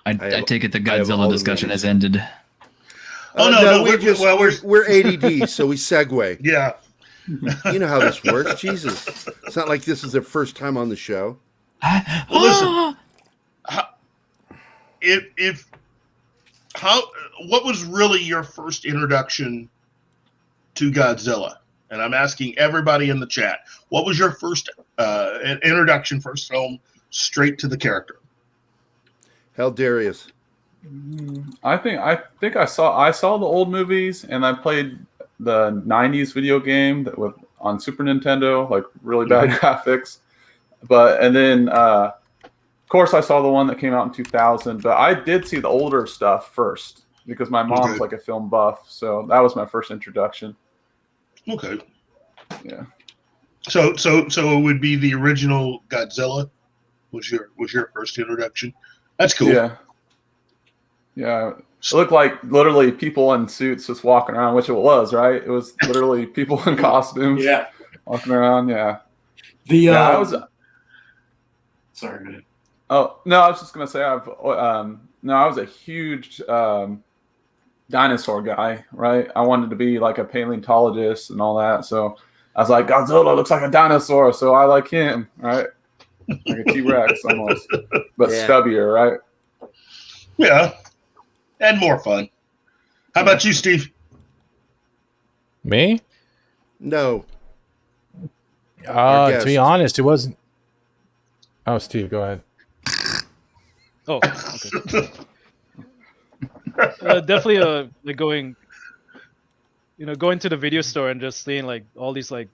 Speaker 8: I take it the Godzilla discussion has ended.
Speaker 3: Oh, no,
Speaker 1: we're ADD, so we segue.
Speaker 3: Yeah.
Speaker 1: You know how this works. Jesus. It's not like this is their first time on the show.
Speaker 3: Well, listen. What was really your first introduction to Godzilla? And I'm asking everybody in the chat, what was your first introduction, first film, straight to the character?
Speaker 1: Hell, Darius.
Speaker 7: I think I saw the old movies, and I played the '90s video game on Super Nintendo, like really bad graphics. And then of course I saw the one that came out in 2000. But I did see the older stuff first because my mom's like a film buff, so that was my first introduction.
Speaker 3: Okay.
Speaker 7: Yeah. So
Speaker 3: it would be the original Godzilla was your first introduction. That's cool.
Speaker 7: Yeah. Yeah. It looked like literally people in suits just walking around, which it was, right? It was literally people in costumes.
Speaker 5: Yeah.
Speaker 7: Walking around, yeah.
Speaker 5: I was. Sorry, man.
Speaker 7: Oh no, I was just gonna say I was a huge dinosaur guy, right? I wanted to be like a paleontologist and all that. So I was like, Godzilla looks like a dinosaur, so I like him, right? Like a T-Rex almost, but
Speaker 1: Yeah.
Speaker 7: stubbier, right?
Speaker 3: Yeah, and more fun. How about you, Steve?
Speaker 2: Me?
Speaker 1: No. Our
Speaker 2: To be
Speaker 1: guest.
Speaker 2: honest, it wasn't. Oh, Steve, go ahead.
Speaker 6: Oh, okay. Definitely like going to the video store and just seeing like all these like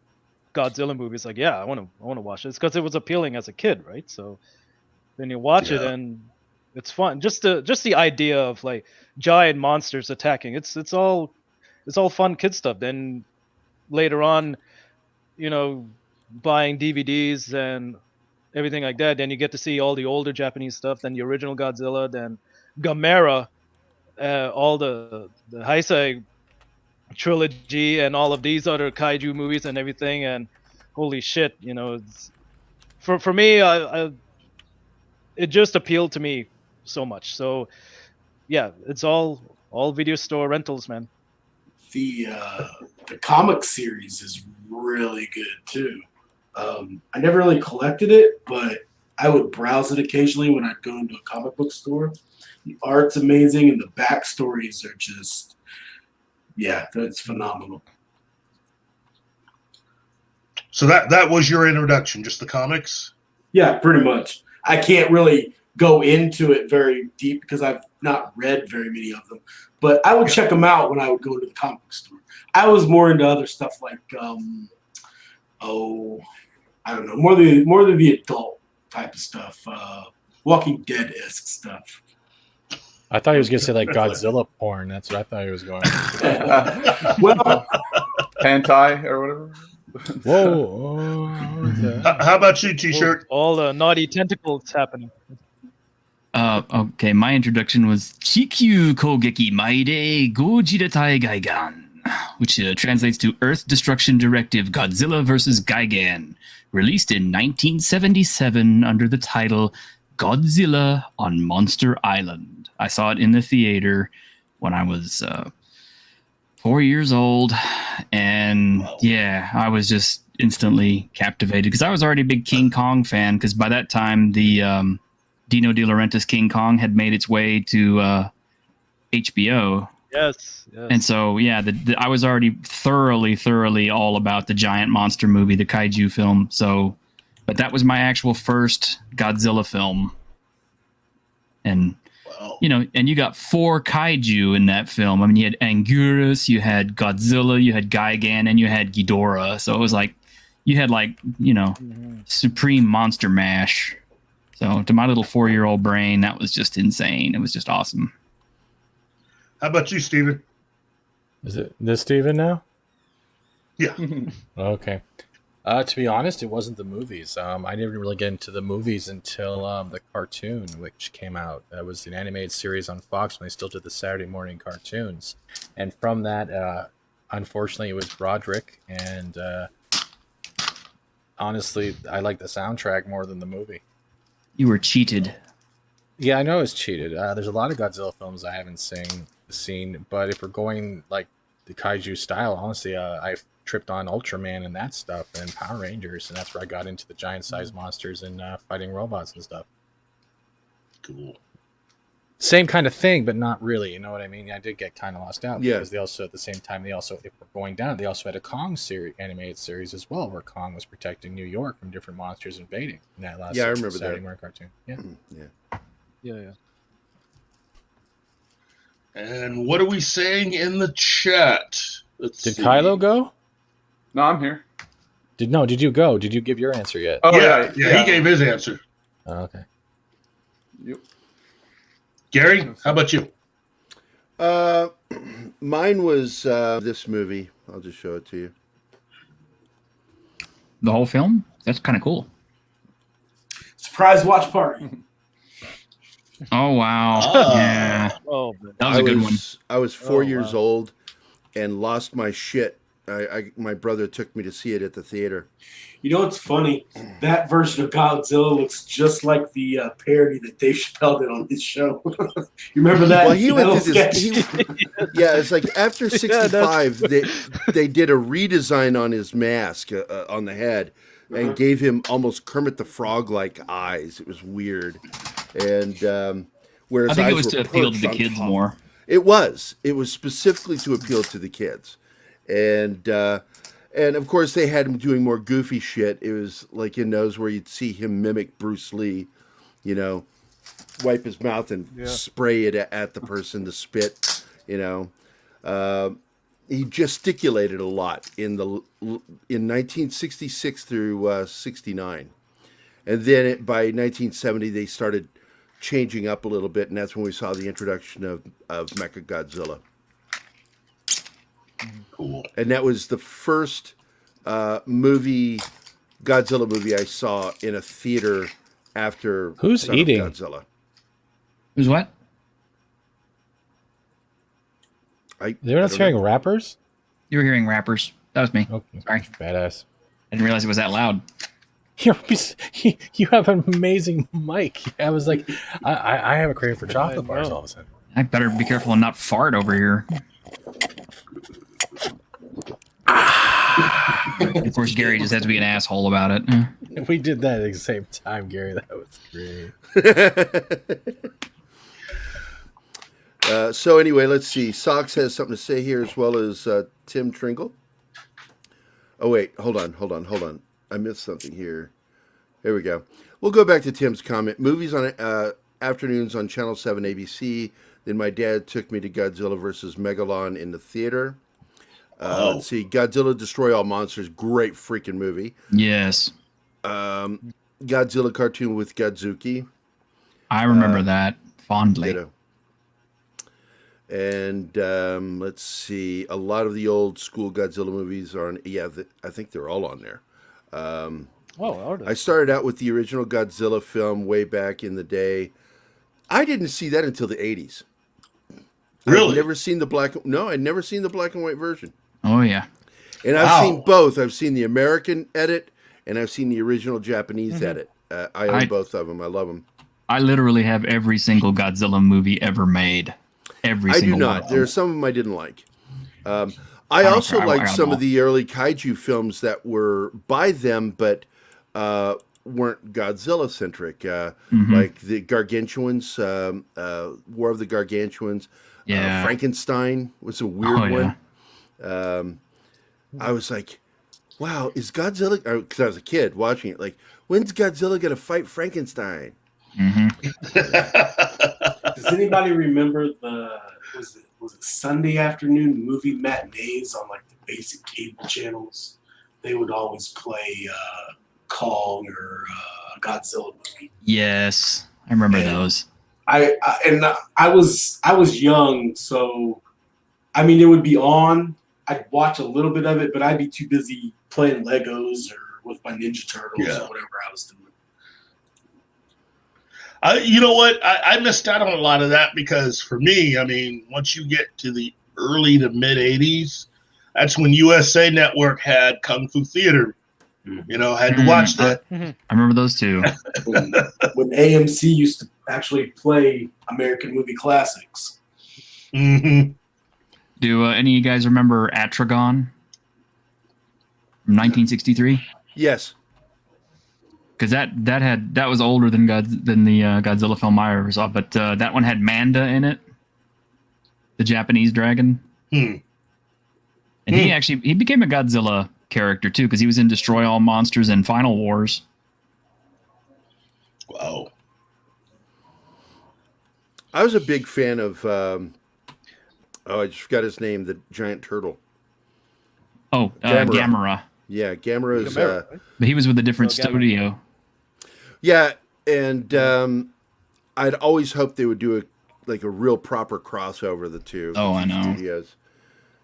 Speaker 6: Godzilla movies. Like, yeah, I want to watch this because it was appealing as a kid, right? So then you watch it and it's fun. Just the idea of like giant monsters attacking. It's all fun kid stuff. Then later on, buying DVDs and everything like that, then you get to see all the older Japanese stuff, then the original Godzilla, then Gamera, all the Heisei trilogy, and all of these other kaiju movies and everything. And holy shit, it's, for me, it just appealed to me so much. So yeah, it's all video store rentals, man.
Speaker 5: The comic series is really good too. I never really collected it, but I would browse it occasionally when I'd go into a comic book store. The art's amazing, and the backstories are just, it's phenomenal.
Speaker 3: So that was your introduction, just the comics?
Speaker 5: Yeah, pretty much. I can't really go into it very deep because I've not read very many of them, but I would check them out when I would go to the comic book store. I was more into other stuff like, I don't know, more than the adult type of stuff, Walking Dead-esque stuff.
Speaker 2: I thought he was going to say like Godzilla porn. That's what I thought he was going.
Speaker 5: Well,
Speaker 7: hentai or whatever.
Speaker 2: Whoa!
Speaker 3: How about you, T-shirt?
Speaker 6: All the naughty tentacles happening.
Speaker 8: Okay, my introduction was Chikyu Kogeki Maide Gojira Tai Gaigan, which translates to Earth Destruction Directive Godzilla vs. Gigan, released in 1977 under the title Godzilla on Monster Island. I saw it in the theater when I was 4 years old, and yeah, I was just instantly captivated because I was already a big King Kong fan, because by that time the Dino De Laurentiis King Kong had made its way to HBO.
Speaker 6: Yes.
Speaker 8: And so, yeah, I was already thoroughly all about the giant monster movie, the Kaiju film. So, but that was my actual first Godzilla film. And, and you got 4 Kaiju in that film. I mean, you had Anguirus, you had Godzilla, you had Gigan, and you had Ghidorah. So it was like, you had like, supreme monster mash. So to my little 4-year-old brain, that was just insane. It was just awesome.
Speaker 3: How about you, Steven?
Speaker 2: Is it this Steven now?
Speaker 3: Yeah.
Speaker 2: Okay. To be honest, it wasn't the movies. I didn't really get into the movies until the cartoon, which came out. That was an animated series on Fox when they still did the Saturday morning cartoons. And from that, unfortunately, it was Roderick. And honestly, I like the soundtrack more than the movie.
Speaker 8: You were cheated.
Speaker 2: Yeah, I know it's cheated. There's a lot of Godzilla films I haven't seen, but if we're going like the Kaiju style, honestly, I've tripped on Ultraman and that stuff, and Power Rangers, and that's where I got into the giant-sized monsters and fighting robots and stuff.
Speaker 3: Cool.
Speaker 2: Same kind of thing, but not really. You know what I mean? I did get kind of lost out.
Speaker 1: Yeah.
Speaker 2: Because they also, at the same time, if we're going down, they also had a Kong animated series as well, where Kong was protecting New York from different monsters invading. In that last
Speaker 1: I remember
Speaker 2: Saturday
Speaker 1: that
Speaker 2: morning cartoon. Yeah.
Speaker 6: Yeah.
Speaker 3: And what are we saying in the chat? Let's
Speaker 2: Did
Speaker 3: see.
Speaker 2: Kylo go?
Speaker 7: No, I'm here.
Speaker 2: Did you go? Did you give your answer yet?
Speaker 7: Oh,
Speaker 3: Yeah, he gave his answer.
Speaker 2: Oh, okay.
Speaker 7: Yep.
Speaker 3: Gary, how about you?
Speaker 1: Mine was this movie. I'll just show it to you.
Speaker 8: The whole film? That's kind of cool.
Speaker 5: surprise watch party.
Speaker 8: Oh, wow. Yeah.
Speaker 6: Oh,
Speaker 8: That was a good one.
Speaker 1: I was 4 years old and lost my shit My brother took me to see it at the theater.
Speaker 5: You know what's funny? That version of Godzilla looks just like the parody that Dave Chappelle did on his show. You remember that?
Speaker 1: Well, he
Speaker 5: that
Speaker 1: went
Speaker 5: little
Speaker 1: through this.
Speaker 5: sketch?
Speaker 1: Yeah, it's like after
Speaker 6: Yeah,
Speaker 1: 65, they did a redesign on his mask on the head and gave him almost Kermit the Frog like eyes. It was weird, and whereas
Speaker 8: I think
Speaker 1: eyes
Speaker 8: it was
Speaker 1: were
Speaker 8: to appeal to
Speaker 1: perched
Speaker 8: the
Speaker 1: on
Speaker 8: kids
Speaker 1: top.
Speaker 8: more.
Speaker 1: It was specifically to appeal to the kids, and of course they had him doing more goofy shit. It was like in those where you'd see him mimic Bruce Lee, you know, wipe his mouth and spray it at the person to spit, you know. He gesticulated a lot in 1966 through 69, and then by 1970 they started changing up a little bit, and that's when we saw the introduction of Mechagodzilla.
Speaker 3: Cool.
Speaker 1: And that was the first Godzilla movie I saw in a theater after
Speaker 2: Who's
Speaker 1: Son of
Speaker 2: eating?
Speaker 1: Godzilla.
Speaker 8: Who's what?
Speaker 2: They're not hearing rappers?
Speaker 8: You were hearing rappers. That was me.
Speaker 2: Okay.
Speaker 8: Sorry.
Speaker 2: Badass.
Speaker 8: I didn't realize it was that loud.
Speaker 2: You have an amazing mic. I was like, I have a craving for chocolate bars all of a sudden.
Speaker 8: I better be careful and not fart over here. Of course, Gary just had to be an asshole about it.
Speaker 2: We did that at the same time, Gary. That was great.
Speaker 1: So anyway, let's see. Sox has something to say here, as well as Tim Tringle. Oh wait, hold on. I missed something here. There we go. We'll go back to Tim's comment. Movies on afternoons on Channel 7 ABC. Then my dad took me to Godzilla versus Megalon in the theater. Let's see. Godzilla Destroy All Monsters. Great freaking movie.
Speaker 8: Yes.
Speaker 1: Godzilla cartoon with Godzuki.
Speaker 8: I remember that fondly.
Speaker 1: Ditto. And let's see. A lot of the old school Godzilla movies are on. Yeah, I think they're all on there.
Speaker 6: Are they?
Speaker 1: I started out with the original Godzilla film way back in the day. I didn't see that until the 80s.
Speaker 3: Really?
Speaker 1: I'd never seen the black. No, I'd never seen the black and white version.
Speaker 8: Oh, yeah.
Speaker 1: And I've seen both. I've seen the American edit, and I've seen the original Japanese edit. I own both of them. I love them.
Speaker 8: I literally have every single Godzilla movie ever made. Every
Speaker 1: I
Speaker 8: single
Speaker 1: do
Speaker 8: one.
Speaker 1: not. There are some of them I didn't like. I also liked some of the early Kaiju films that were by them, but weren't Godzilla centric, like the Gargantuans, War of the Gargantuans.
Speaker 8: Yeah.
Speaker 1: Frankenstein was a weird one. I was like, wow, is Godzilla, because I was a kid watching it, like, when's Godzilla going to fight Frankenstein?
Speaker 5: Does anybody remember was it Sunday afternoon movie matinees on like the basic cable channels? They would always play Kong or a Godzilla movie.
Speaker 8: Yes, I remember those.
Speaker 5: I was young, so I mean it would be on. I'd watch a little bit of it, but I'd be too busy playing Legos or with my Ninja Turtles or whatever I was doing.
Speaker 3: You know what? I missed out on a lot of that because for me, I mean, once you get to the early to mid 80s, that's when USA Network had Kung Fu Theater. You know, had to watch that.
Speaker 8: I remember those two.
Speaker 5: when AMC used to actually play American movie classics.
Speaker 3: Mm-hmm.
Speaker 8: Do any of you guys remember Atragon from 1963?
Speaker 1: Yes.
Speaker 8: Because that was older than the Godzilla film I ever saw, but that one had Manda in it, the Japanese dragon. And he became a Godzilla character too, because he was in Destroy All Monsters and Final Wars.
Speaker 3: Wow.
Speaker 1: I was a big fan of I just forgot his name, the giant turtle.
Speaker 8: Oh, Gamera.
Speaker 1: Yeah, Gamera's
Speaker 8: But he was with a different studio.
Speaker 1: Yeah, and I'd always hoped they would do a real proper crossover of the two.
Speaker 8: Oh, I know.
Speaker 1: Studios.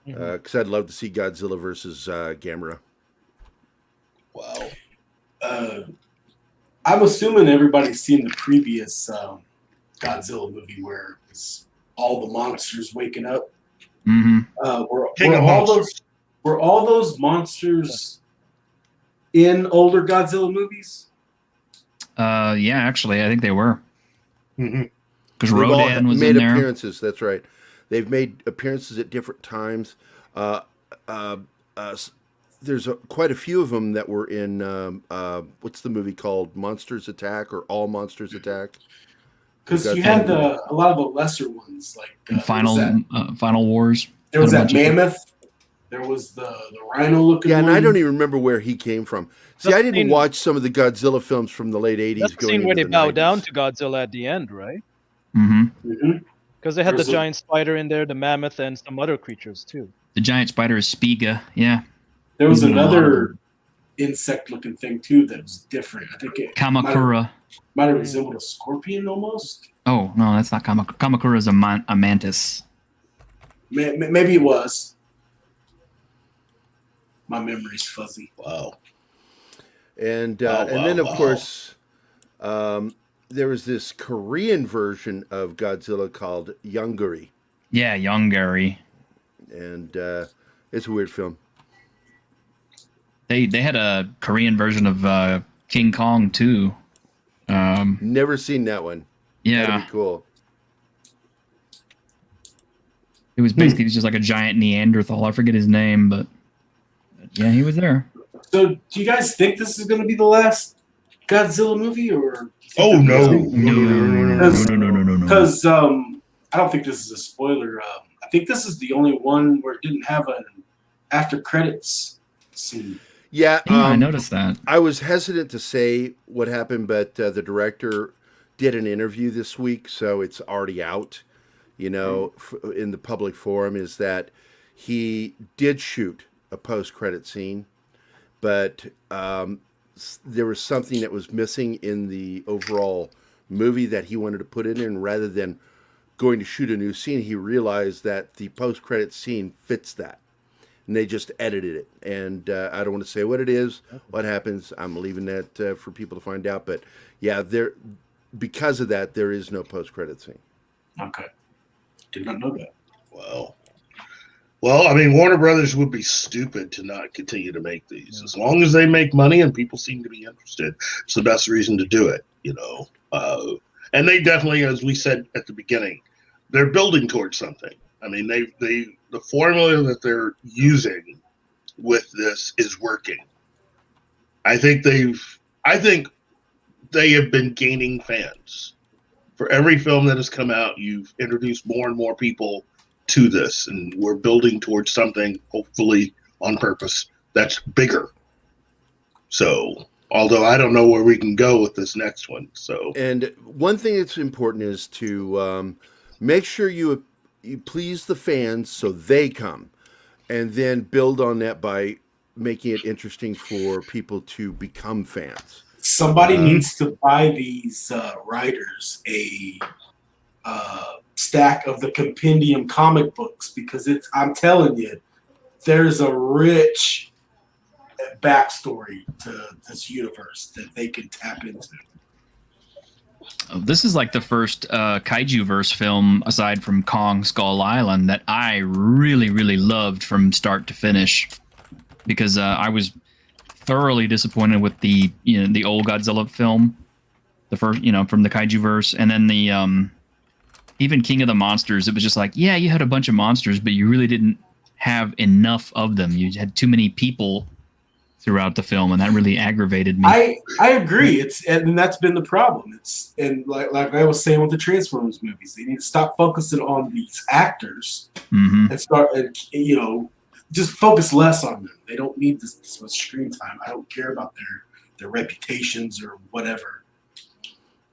Speaker 1: Because I'd love to see Godzilla versus Gamera.
Speaker 3: Wow.
Speaker 5: I'm assuming everybody's seen the previous Godzilla movie where it's all the monsters waking up.
Speaker 8: Mm-hmm.
Speaker 5: Were
Speaker 3: King of
Speaker 5: all
Speaker 3: Monsters.
Speaker 5: Were all those monsters in older Godzilla movies?
Speaker 8: Yeah, actually, I think they were.
Speaker 3: Mhm.
Speaker 8: Because
Speaker 1: They've all
Speaker 8: Rodan was
Speaker 1: made
Speaker 8: in there.
Speaker 1: appearances. That's right. They've made appearances at different times. Uh, uh, there's quite a few of them that were in what's the movie called? Monsters Attack or All Monsters Attack?
Speaker 5: Because you had a lot of the lesser ones, like
Speaker 8: And
Speaker 5: Final
Speaker 8: Wars.
Speaker 5: There was
Speaker 8: Had a
Speaker 5: that
Speaker 8: bunch of them.
Speaker 5: mammoth. There was the rhino looking
Speaker 1: Yeah,
Speaker 5: one.
Speaker 1: and I don't even remember where he came from. See,
Speaker 6: That's
Speaker 1: I
Speaker 6: the
Speaker 1: didn't
Speaker 6: scene-
Speaker 1: watch some of the Godzilla films from the late '80s
Speaker 6: That's the
Speaker 1: going
Speaker 6: scene where
Speaker 1: into
Speaker 6: they
Speaker 1: the
Speaker 6: bow
Speaker 1: 90s.
Speaker 6: down to Godzilla at the end, right?
Speaker 8: Mm-hmm.
Speaker 5: Mhm.
Speaker 6: Because they had
Speaker 5: There's
Speaker 6: the
Speaker 5: a-
Speaker 6: giant spider in there, the mammoth, and some other creatures too.
Speaker 8: The giant spider is Spiga. Yeah.
Speaker 5: There was
Speaker 8: He's in a lot of
Speaker 5: another insect-looking thing too that was different. I think it
Speaker 8: Kamakura.
Speaker 5: might have resembled a scorpion almost.
Speaker 8: Oh no, that's not Kamakura. Kamakura is a mantis.
Speaker 5: Maybe it was. My memory's fuzzy.
Speaker 3: Wow.
Speaker 1: And
Speaker 3: Wow,
Speaker 1: and then
Speaker 3: wow,
Speaker 1: of
Speaker 3: wow.
Speaker 1: course there was this Korean version of Godzilla called Yongari,
Speaker 8: Yeah, young Gerry.
Speaker 1: and it's a weird film.
Speaker 8: They had a Korean version of King Kong too.
Speaker 1: Never seen that one.
Speaker 8: Yeah,
Speaker 1: That'd be cool.
Speaker 8: it was basically just like a giant Neanderthal. I forget his name, but yeah, he was there.
Speaker 5: So, do you guys think this is going to be the last Godzilla movie, or?
Speaker 3: Oh no.
Speaker 8: No.
Speaker 5: Because I don't think this is a spoiler. I think this is the only one where it didn't have an after credits scene.
Speaker 1: Yeah,
Speaker 8: Yeah, I noticed that.
Speaker 1: I was hesitant to say what happened, but the director did an interview this week, so it's already out. You know, in the public forum, is that he did shoot a post-credit scene, but there was something that was missing in the overall movie that he wanted to put in, and rather than going to shoot a new scene, he realized that the post-credit scene fits that. And they just edited it. And I don't want to say what it is, what happens. I'm leaving that for people to find out. But yeah, because of that, there is no post-credit scene.
Speaker 5: Okay, did not know that.
Speaker 3: Wow. Well, I mean, Warner Brothers would be stupid to not continue to make these. As long as they make money and people seem to be interested, it's the best reason to do it, you know. And they definitely, as we said at the beginning, they're building towards something. I mean, the formula that they're using with this is working. I think they have been gaining fans. For every film that has come out, you've introduced more and more people to this, and we're building towards something, hopefully on purpose, that's bigger. So, although I don't know where we can go with this next one. So,
Speaker 1: And one thing that's important is to make sure you please the fans so they come, and then build on that by making it interesting for people to become fans.
Speaker 5: Somebody needs to buy these writers a stack of the compendium comic books, because I'm telling you, there's a rich backstory to this universe that they can tap into.
Speaker 8: This is like the first Kaiju verse film, aside from Kong Skull Island, that I really, really loved from start to finish, because I was thoroughly disappointed with the old Godzilla film, the first, from the Kaiju verse, and then the even King of the Monsters. It was just like, yeah, you had a bunch of monsters, but you really didn't have enough of them. You had too many people throughout the film, and that really aggravated me.
Speaker 5: I agree. And that's been the problem. And like I was saying with the Transformers movies, they need to stop focusing on these actors and start, just focus less on them. They don't need this much screen time. I don't care about their reputations or whatever.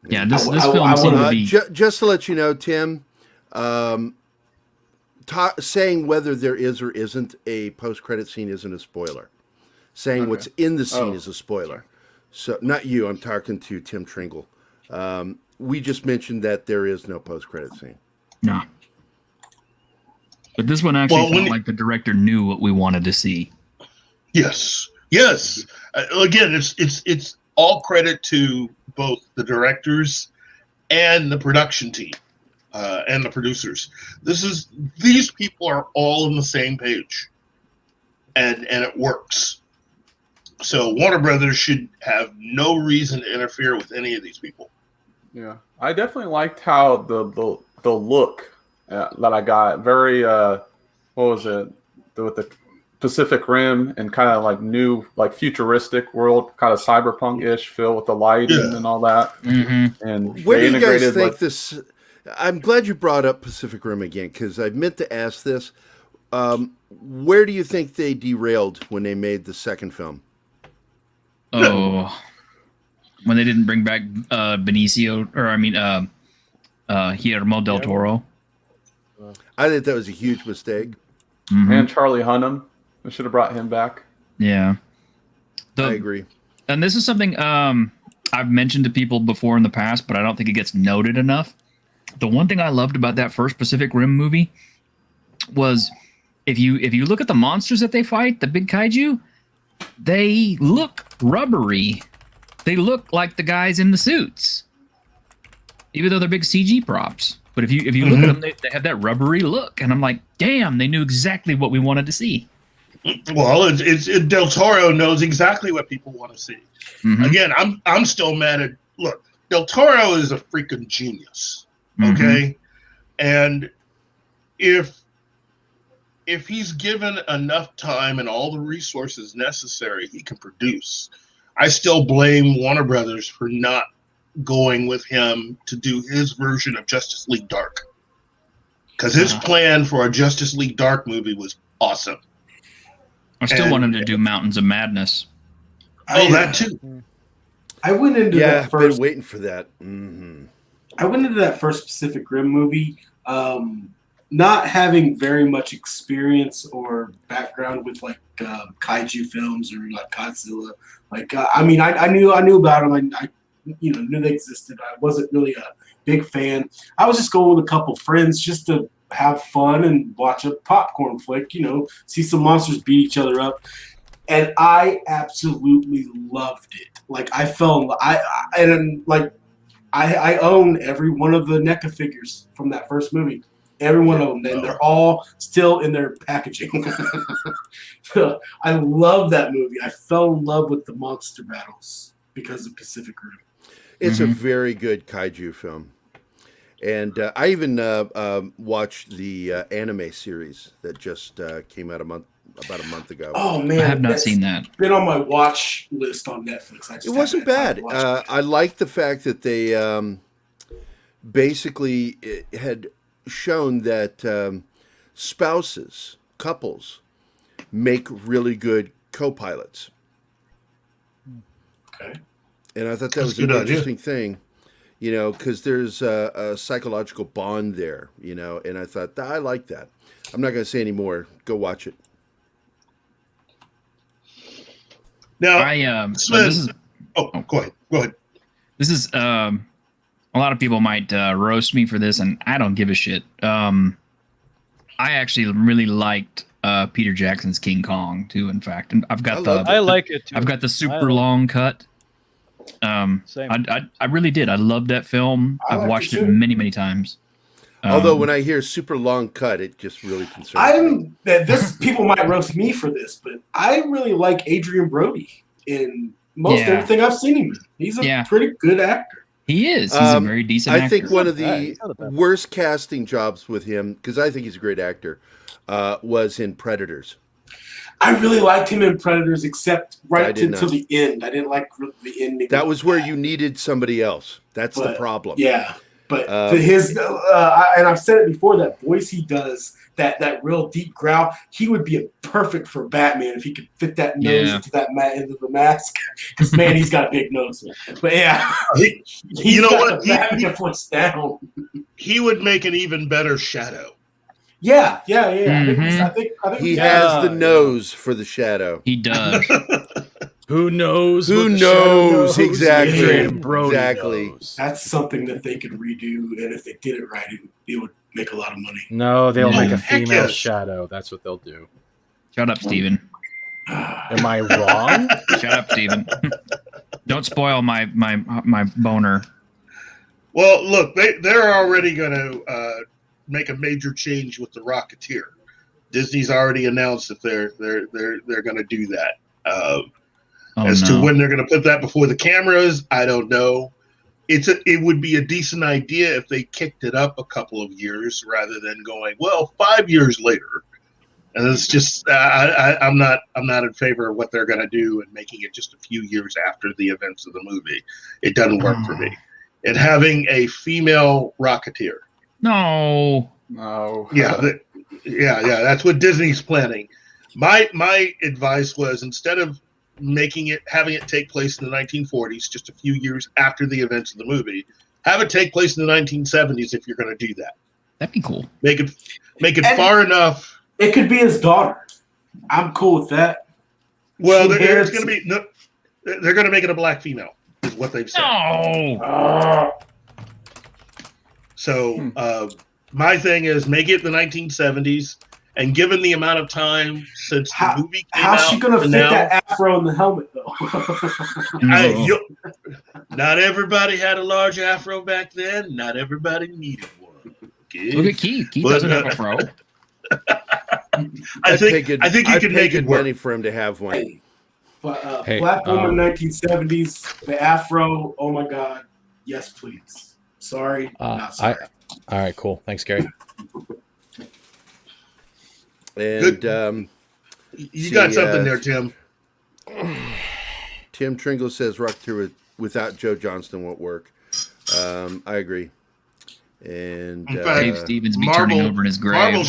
Speaker 8: Yeah, this film seemed to be...
Speaker 1: Just to let you know, Tim, saying whether there is or isn't a post-credit scene isn't a spoiler. Saying what's in the scene is a spoiler. So, not you, I'm talking to Tim Tringle. We just mentioned that there is no post-credit scene.
Speaker 8: No. But this one actually felt like the director knew what we wanted to see.
Speaker 3: Yes. Again, it's all credit to both the directors and the production team and the producers. These people are all on the same page. and it works. So Warner Brothers should have no reason to interfere with any of these people.
Speaker 7: Yeah, I definitely liked how the look that I got. Very what was it? With the Pacific Rim and kind of like new, like futuristic world, kind of cyberpunk-ish feel with the lighting and all that.
Speaker 8: Mm-hmm.
Speaker 7: And
Speaker 1: Where
Speaker 7: they
Speaker 1: do you guys
Speaker 7: integrated,
Speaker 1: think
Speaker 7: like,
Speaker 1: this? I'm glad you brought up Pacific Rim again because I meant to ask this. Where do you think they derailed when they made the second film?
Speaker 8: Oh, when they didn't bring back Benicio, or I mean, Guillermo del Toro.
Speaker 1: I think that was a huge mistake.
Speaker 8: Mhm.
Speaker 7: and Charlie Hunnam? We should have brought him back.
Speaker 8: Yeah.
Speaker 1: I agree.
Speaker 8: And this is something I've mentioned to people before in the past, but I don't think it gets noted enough. The one thing I loved about that first Pacific Rim movie was if you look at the monsters that they fight, the big kaiju, they look rubbery. They look like the guys in the suits, even though they're big CG props. But if you look at them, they have that rubbery look, and I'm like, damn, they knew exactly what we wanted to see.
Speaker 3: Well, it's Del Toro knows exactly what people want to see.
Speaker 8: Mhm.
Speaker 3: Again, I'm still mad at. Look, Del Toro is a freaking genius. Okay, and if he's given enough time and all the resources necessary, he can produce. I still blame Warner Brothers for not going with him to do his version of Justice League Dark, because his plan for a Justice League Dark movie was awesome.
Speaker 8: I still wanted to do Mountains of Madness.
Speaker 3: That too.
Speaker 5: I went into
Speaker 1: Yeah,
Speaker 5: that first.
Speaker 1: been waiting for that. Mm-hmm.
Speaker 5: I went into that first Pacific Rim movie, not having very much experience or background with like kaiju films or like Godzilla. Like, I mean, I knew about them. I knew they existed. I wasn't really a big fan. I was just going with a couple friends just to have fun and watch a popcorn flick. See some monsters beat each other up. And I absolutely loved it. Like I own every one of the NECA figures from that first movie. Every one of them. And they're all still in their packaging. I love that movie. I fell in love with the monster battles because of Pacific Rim.
Speaker 1: It's a very good kaiju film. And I even watched the anime series that just came out about a month ago.
Speaker 5: Oh man,
Speaker 8: I have not seen that.
Speaker 5: Been on my watch list on Netflix.
Speaker 1: It wasn't bad. I like the fact that they basically had shown that couples, make really good co-pilots.
Speaker 5: Okay.
Speaker 1: And I thought that was an interesting thing, because there's a psychological bond there, and I thought, I like that. I'm not going to say any more. Go watch it.
Speaker 3: Now,
Speaker 8: this is
Speaker 3: go ahead.
Speaker 8: This is a lot of people might roast me for this, and I don't give a shit. I actually really liked Peter Jackson's King Kong too. In fact, and I've got
Speaker 6: I like it too.
Speaker 8: I've got the super long cut.
Speaker 6: Same.
Speaker 8: I really did. I loved that film. I've watched it many times.
Speaker 1: Although when I hear super long cut, it just really concerns me.
Speaker 5: People might roast me for this, but I really like Adrian Brody in most everything I've seen him in. He's a pretty good actor.
Speaker 8: He is. He's a very decent actor.
Speaker 1: I think one of the worst casting jobs with him, because I think he's a great actor, was in Predators.
Speaker 5: I really liked him in Predators, except until the end. I didn't like the ending.
Speaker 1: That was where you needed somebody else. That's the problem.
Speaker 5: Yeah. But and I've said it before, that voice he does, that real deep growl, he would be perfect for Batman if he could fit that nose into the mask. Because man, he's got a big nose. But yeah, he's got the Batman voice down.
Speaker 3: He would make an even better Shadow.
Speaker 5: Yeah.
Speaker 8: Mm-hmm.
Speaker 5: I think
Speaker 1: he has the nose for the Shadow.
Speaker 8: He does.
Speaker 2: Who knows?
Speaker 1: Who knows? Exactly.
Speaker 2: Exactly.
Speaker 5: That's something that they could redo, and if they did it right, it would make a lot of money.
Speaker 2: No, they'll make a female Shadow. That's what they'll do.
Speaker 8: Shut up, Steven.
Speaker 2: Am I wrong?
Speaker 8: Shut up, Steven. Don't spoil my boner.
Speaker 3: Well, look, they're already going to make a major change with the Rocketeer. Disney's already announced that they're going to do that.
Speaker 8: Oh,
Speaker 3: As to
Speaker 8: no.
Speaker 3: when they're going to put that before the cameras, I don't know. It would be a decent idea if they kicked it up a couple of years rather than going, well, 5 years later. And it's just I'm not in favor of what they're going to do and making it just a few years after the events of the movie. It doesn't work for me. And having a female Rocketeer.
Speaker 8: No.
Speaker 7: No.
Speaker 3: Yeah, that's what Disney's planning. My advice was, instead of having it take place in the 1940s, just a few years after the events of the movie, have it take place in the 1970s if you're going to do that.
Speaker 8: That'd be cool.
Speaker 3: Make it far enough.
Speaker 5: It could be his daughter. I'm cool with that.
Speaker 3: Well, they're going to make it a black female, is what they've said.
Speaker 8: No.
Speaker 3: So my thing is, make it the 1970s, and given the amount of time since the movie came out,
Speaker 5: how's she gonna fit that afro in the helmet though?
Speaker 3: Not everybody had a large afro back then. Not everybody needed one. Okay?
Speaker 8: Look at Keith. Keith doesn't have a fro.
Speaker 3: I think you can make it work.
Speaker 1: money for him to have one.
Speaker 5: But
Speaker 2: Hey,
Speaker 5: black woman, 1970s, the afro. Oh my God, yes, please. Sorry, not sorry.
Speaker 2: All right, cool. Thanks, Gary.
Speaker 1: And
Speaker 3: You got something there, Tim.
Speaker 1: Tim Tringle says Rocketeer without Joe Johnston won't work. I agree. And
Speaker 3: In fact,
Speaker 8: Dave Stevens be turning over in his grave.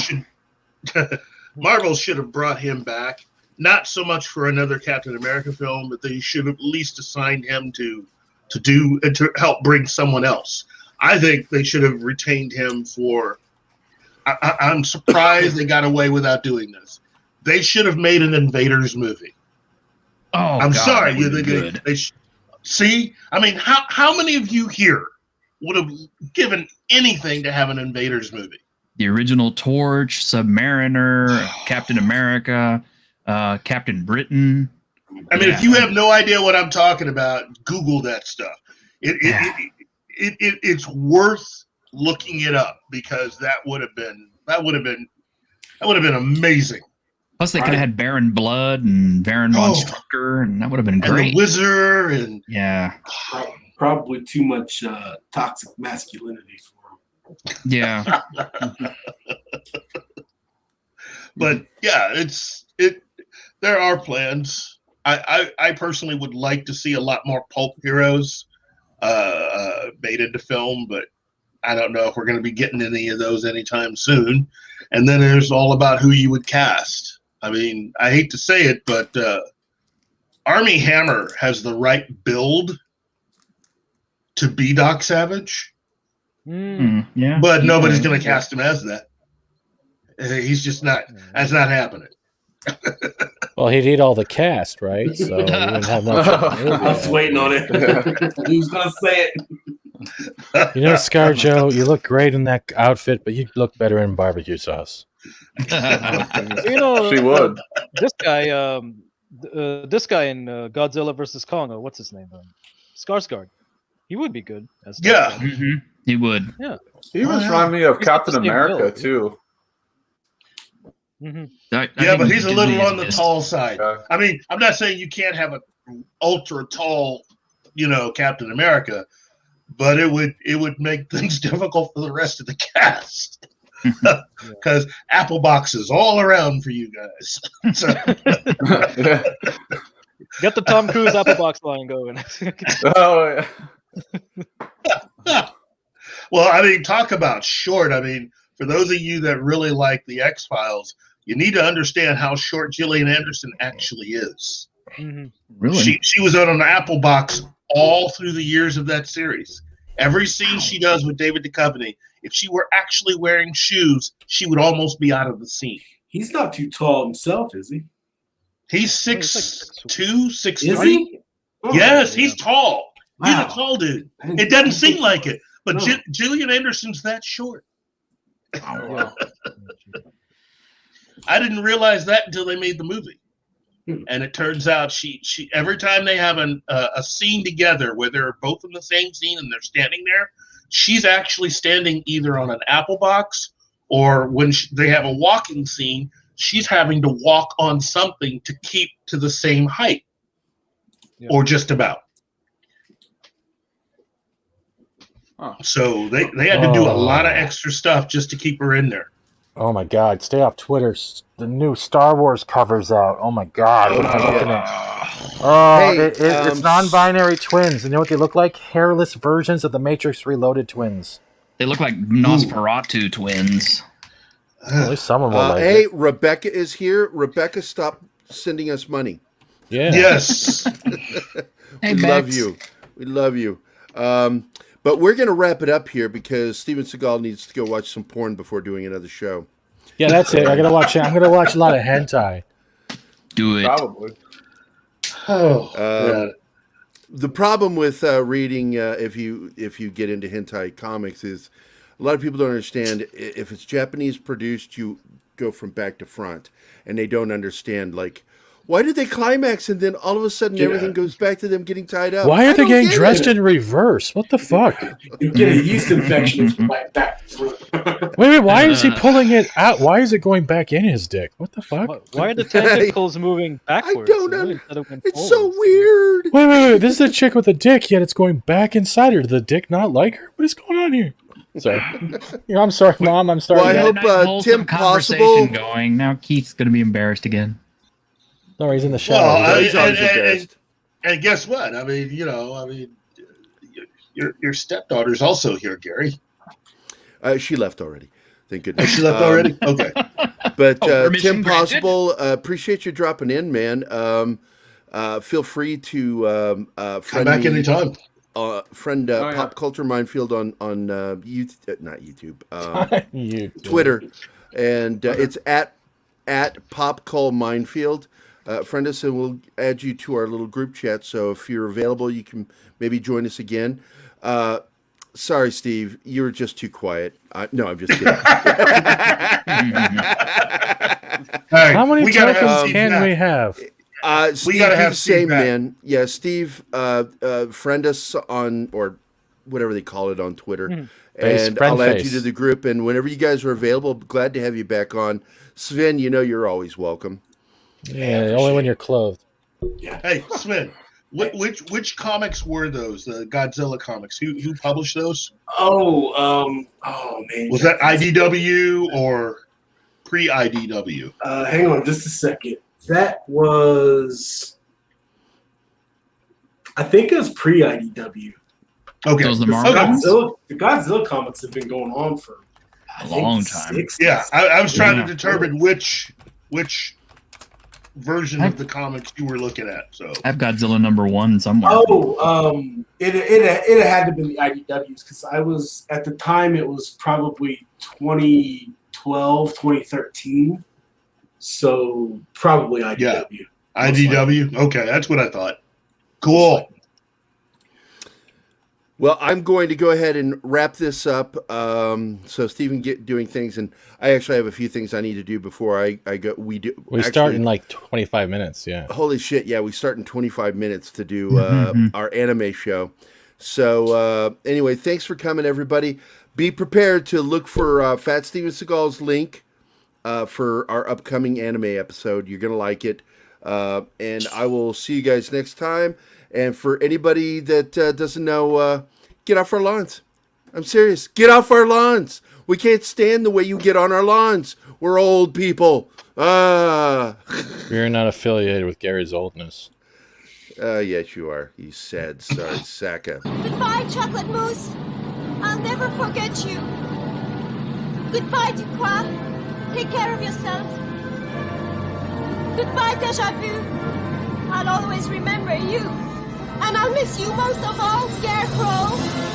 Speaker 3: Marvel should have brought him back, not so much for another Captain America film, but they should have at least assigned him to help bring someone else. I think they should have retained him for. I'm surprised they got away without doing this. They should have made an Invaders movie.
Speaker 8: Oh,
Speaker 3: I'm
Speaker 8: God,
Speaker 3: sorry.
Speaker 8: that would be good.
Speaker 3: See, I mean, how many of you here would have given anything to have an Invaders movie?
Speaker 8: The original Torch, Submariner, Captain America, Captain Britain.
Speaker 3: I mean, if you have no idea what I'm talking about, Google that stuff. It's worth looking it up, because that would have been amazing.
Speaker 8: Plus, they could have had Baron Blood and Baron von Strucker, and that would have been great.
Speaker 3: And the Wizard, and
Speaker 8: yeah,
Speaker 5: Probably too much toxic masculinity for him.
Speaker 8: yeah.
Speaker 3: But yeah, there are plans. I personally would like to see a lot more pulp heroes made into film, but I don't know if we're going to be getting any of those anytime soon. And then there's all about who you would cast. I mean, I hate to say it, but Armie Hammer has the right build to be Doc Savage.
Speaker 8: Yeah,
Speaker 3: But nobody's going to cast him as that. He's just not. That's not happening.
Speaker 2: Well, he'd eat all the cast, right? So he wouldn't have much.
Speaker 5: I was waiting on it. Who's gonna say it?
Speaker 2: You know, ScarJo, you look great in that outfit, but you look better in barbecue sauce.
Speaker 6: You know,
Speaker 7: She would.
Speaker 6: This guy in Godzilla versus Kong. What's his name? Skarsgård. He would be good as Doc
Speaker 3: Yeah.
Speaker 6: Savage.
Speaker 8: He would.
Speaker 6: Yeah.
Speaker 7: He was reminding me of
Speaker 6: He's
Speaker 7: Captain
Speaker 6: the same
Speaker 7: America
Speaker 6: build.
Speaker 7: too.
Speaker 6: Mm-hmm.
Speaker 3: Yeah, but he's a little on the
Speaker 8: missed.
Speaker 3: tall side.
Speaker 7: Yeah.
Speaker 3: I mean, I'm not saying you can't have an ultra tall, Captain America, but it would make things difficult for the rest of the cast, because apple boxes all around for you guys. So,
Speaker 6: Get the Tom Cruise Apple Box line going.
Speaker 7: Oh yeah.
Speaker 3: well, I mean, talk about short. I mean, for those of you that really like the X-Files, you need to understand how short Gillian Anderson actually is.
Speaker 6: Mm-hmm.
Speaker 8: Really?
Speaker 3: She was on an apple box all through the years of that series. Every scene she does with David Duchovny, if she were actually wearing shoes, she would almost be out of the scene.
Speaker 5: He's not too tall himself, is he?
Speaker 3: He's
Speaker 6: He's like
Speaker 3: 6'2", 6'3".
Speaker 5: Is he? Oh,
Speaker 3: Yes,
Speaker 6: yeah.
Speaker 3: he's tall.
Speaker 5: Wow.
Speaker 3: He's a tall dude.
Speaker 5: I didn't-
Speaker 3: It doesn't seem like it, but
Speaker 5: No.
Speaker 3: Gillian Anderson's that short.
Speaker 6: Yeah.
Speaker 3: I didn't realize that until they made the movie.
Speaker 5: Hmm.
Speaker 3: And it turns out she every time they have a scene together where they're both in the same scene and they're standing there, she's actually standing either on an apple box, or when they have a walking scene, she's having to walk on something to keep to the same height, or just about.
Speaker 7: Huh.
Speaker 3: So they had to do a lot of extra stuff just to keep her in there.
Speaker 2: Oh my God! Stay off Twitter. The new Star Wars cover's out. Oh my God! What am I looking at? Oh,
Speaker 1: Hey,
Speaker 2: it's non-binary twins. You know what they look like? Hairless versions of the Matrix Reloaded twins.
Speaker 8: They look like Nosferatu twins.
Speaker 2: At least some of them like
Speaker 1: hey,
Speaker 2: it.
Speaker 1: Rebecca is here. Rebecca, stop sending us money.
Speaker 2: Yeah.
Speaker 3: Yes.
Speaker 8: Hey,
Speaker 1: We
Speaker 8: Bex.
Speaker 1: love you. We love you. But we're going to wrap it up here because Steven Seagal needs to go watch some porn before doing another show.
Speaker 2: Yeah, that's it. I'm gonna watch a lot of hentai.
Speaker 8: Do it.
Speaker 7: Probably.
Speaker 3: Oh,
Speaker 1: The problem with reading, if you get into hentai comics, is a lot of people don't understand. If it's Japanese produced, you go from back to front, and they don't understand, like, why did they climax and then all of a sudden everything goes back to them getting tied up?
Speaker 2: Why
Speaker 1: I
Speaker 2: are they
Speaker 1: don't
Speaker 2: getting
Speaker 1: get
Speaker 2: dressed
Speaker 1: it.
Speaker 2: in reverse? What the fuck?
Speaker 5: You get a yeast infection if you bite back.
Speaker 2: Wait, why is he pulling it out? Why is it going back in his dick? What the fuck?
Speaker 6: Why are the tentacles moving backwards?
Speaker 1: don't
Speaker 6: instead
Speaker 1: know.
Speaker 6: of going
Speaker 1: It's so
Speaker 6: forwards?
Speaker 1: weird.
Speaker 2: Wait. This is a chick with a dick, yet it's going back inside her. Did the dick not like her? What is going on here? Sorry. I'm sorry, Mom. I'm sorry.
Speaker 1: Well, I
Speaker 8: We had a
Speaker 1: hope,
Speaker 8: nice, wholesome
Speaker 1: Tim
Speaker 8: conversation
Speaker 1: Possible-
Speaker 8: going. Now Keith's going to be embarrassed again.
Speaker 2: No, he's in the shower.
Speaker 3: well,
Speaker 1: He's always embarrassed.
Speaker 3: and guess what? Your stepdaughter's also here, Gary.
Speaker 1: She left already. Thank goodness.
Speaker 3: She left already. Okay.
Speaker 1: But
Speaker 8: permission
Speaker 1: Tim
Speaker 8: granted.
Speaker 1: Possible, appreciate you dropping in, man. Feel free to
Speaker 3: Come
Speaker 1: friend
Speaker 3: back
Speaker 1: me,
Speaker 3: anytime.
Speaker 1: friend
Speaker 7: yeah.
Speaker 1: Pop Culture Minefield on YouTube, not YouTube,
Speaker 2: You.
Speaker 1: Twitter, and it's at Pop Call Minefield. Friend us, and we'll add you to our little group chat. So if you're available, you can maybe join us again. Sorry, Steve, you were just too quiet. No, I'm just kidding.
Speaker 3: Hey,
Speaker 2: How many
Speaker 3: we gotta have
Speaker 2: tokens
Speaker 3: Steve
Speaker 2: can
Speaker 3: back.
Speaker 2: we have?
Speaker 1: Steve,
Speaker 3: gotta
Speaker 1: do
Speaker 3: have
Speaker 1: the
Speaker 3: Steve
Speaker 1: same,
Speaker 3: back.
Speaker 1: man. Yeah, Steve, friend us on, or whatever they call it on Twitter, and
Speaker 2: friend
Speaker 1: I'll add
Speaker 2: face.
Speaker 1: you to the group. And whenever you guys are available, glad to have you back on. Sven, you know you're always welcome.
Speaker 2: Yeah, only when you're clothed.
Speaker 3: Hey, Sven, which comics were those? The Godzilla comics. Who published those?
Speaker 5: Oh man.
Speaker 3: Was that IDW or pre-IDW?
Speaker 5: Hang on just a second. That was, I think it was pre-IDW.
Speaker 3: Okay.
Speaker 8: Those the
Speaker 5: The
Speaker 8: Marvel ones?
Speaker 5: Godzilla comics have been going on for
Speaker 8: A long time.
Speaker 5: 60s.
Speaker 3: Yeah, I was trying
Speaker 8: Yeah.
Speaker 3: to determine which version of the comics you were looking at. So
Speaker 8: I have Godzilla #1 somewhere.
Speaker 5: It had to be the IDWs because I was at the time it was probably 2012, 2013. So probably IDW.
Speaker 3: IDW. Okay, that's what I thought. Cool.
Speaker 1: Well, I'm going to go ahead and wrap this up. So Stephen get doing things, and I actually have a few things I need to do before I go. We
Speaker 2: start in like 25 minutes. Yeah.
Speaker 1: Holy shit! Yeah, we start in 25 minutes to do our anime show. So anyway, thanks for coming, everybody. Be prepared to look for Fat Steven Seagal's link for our upcoming anime episode. You're gonna like it, and I will see you guys next time. And for anybody that doesn't know, get off our lawns. I'm serious. Get off our lawns. We can't stand the way you get on our lawns. We're old people.
Speaker 2: You're not affiliated with Gary's oldness.
Speaker 1: Yes, you are. You sad, sorry Saka.
Speaker 9: Goodbye, Chocolate Mousse. I'll never forget you. Goodbye, Ducroix. Take care of yourself. Goodbye, Deja Vu. I'll always remember you. And I'll miss you most of all, Scarecrow.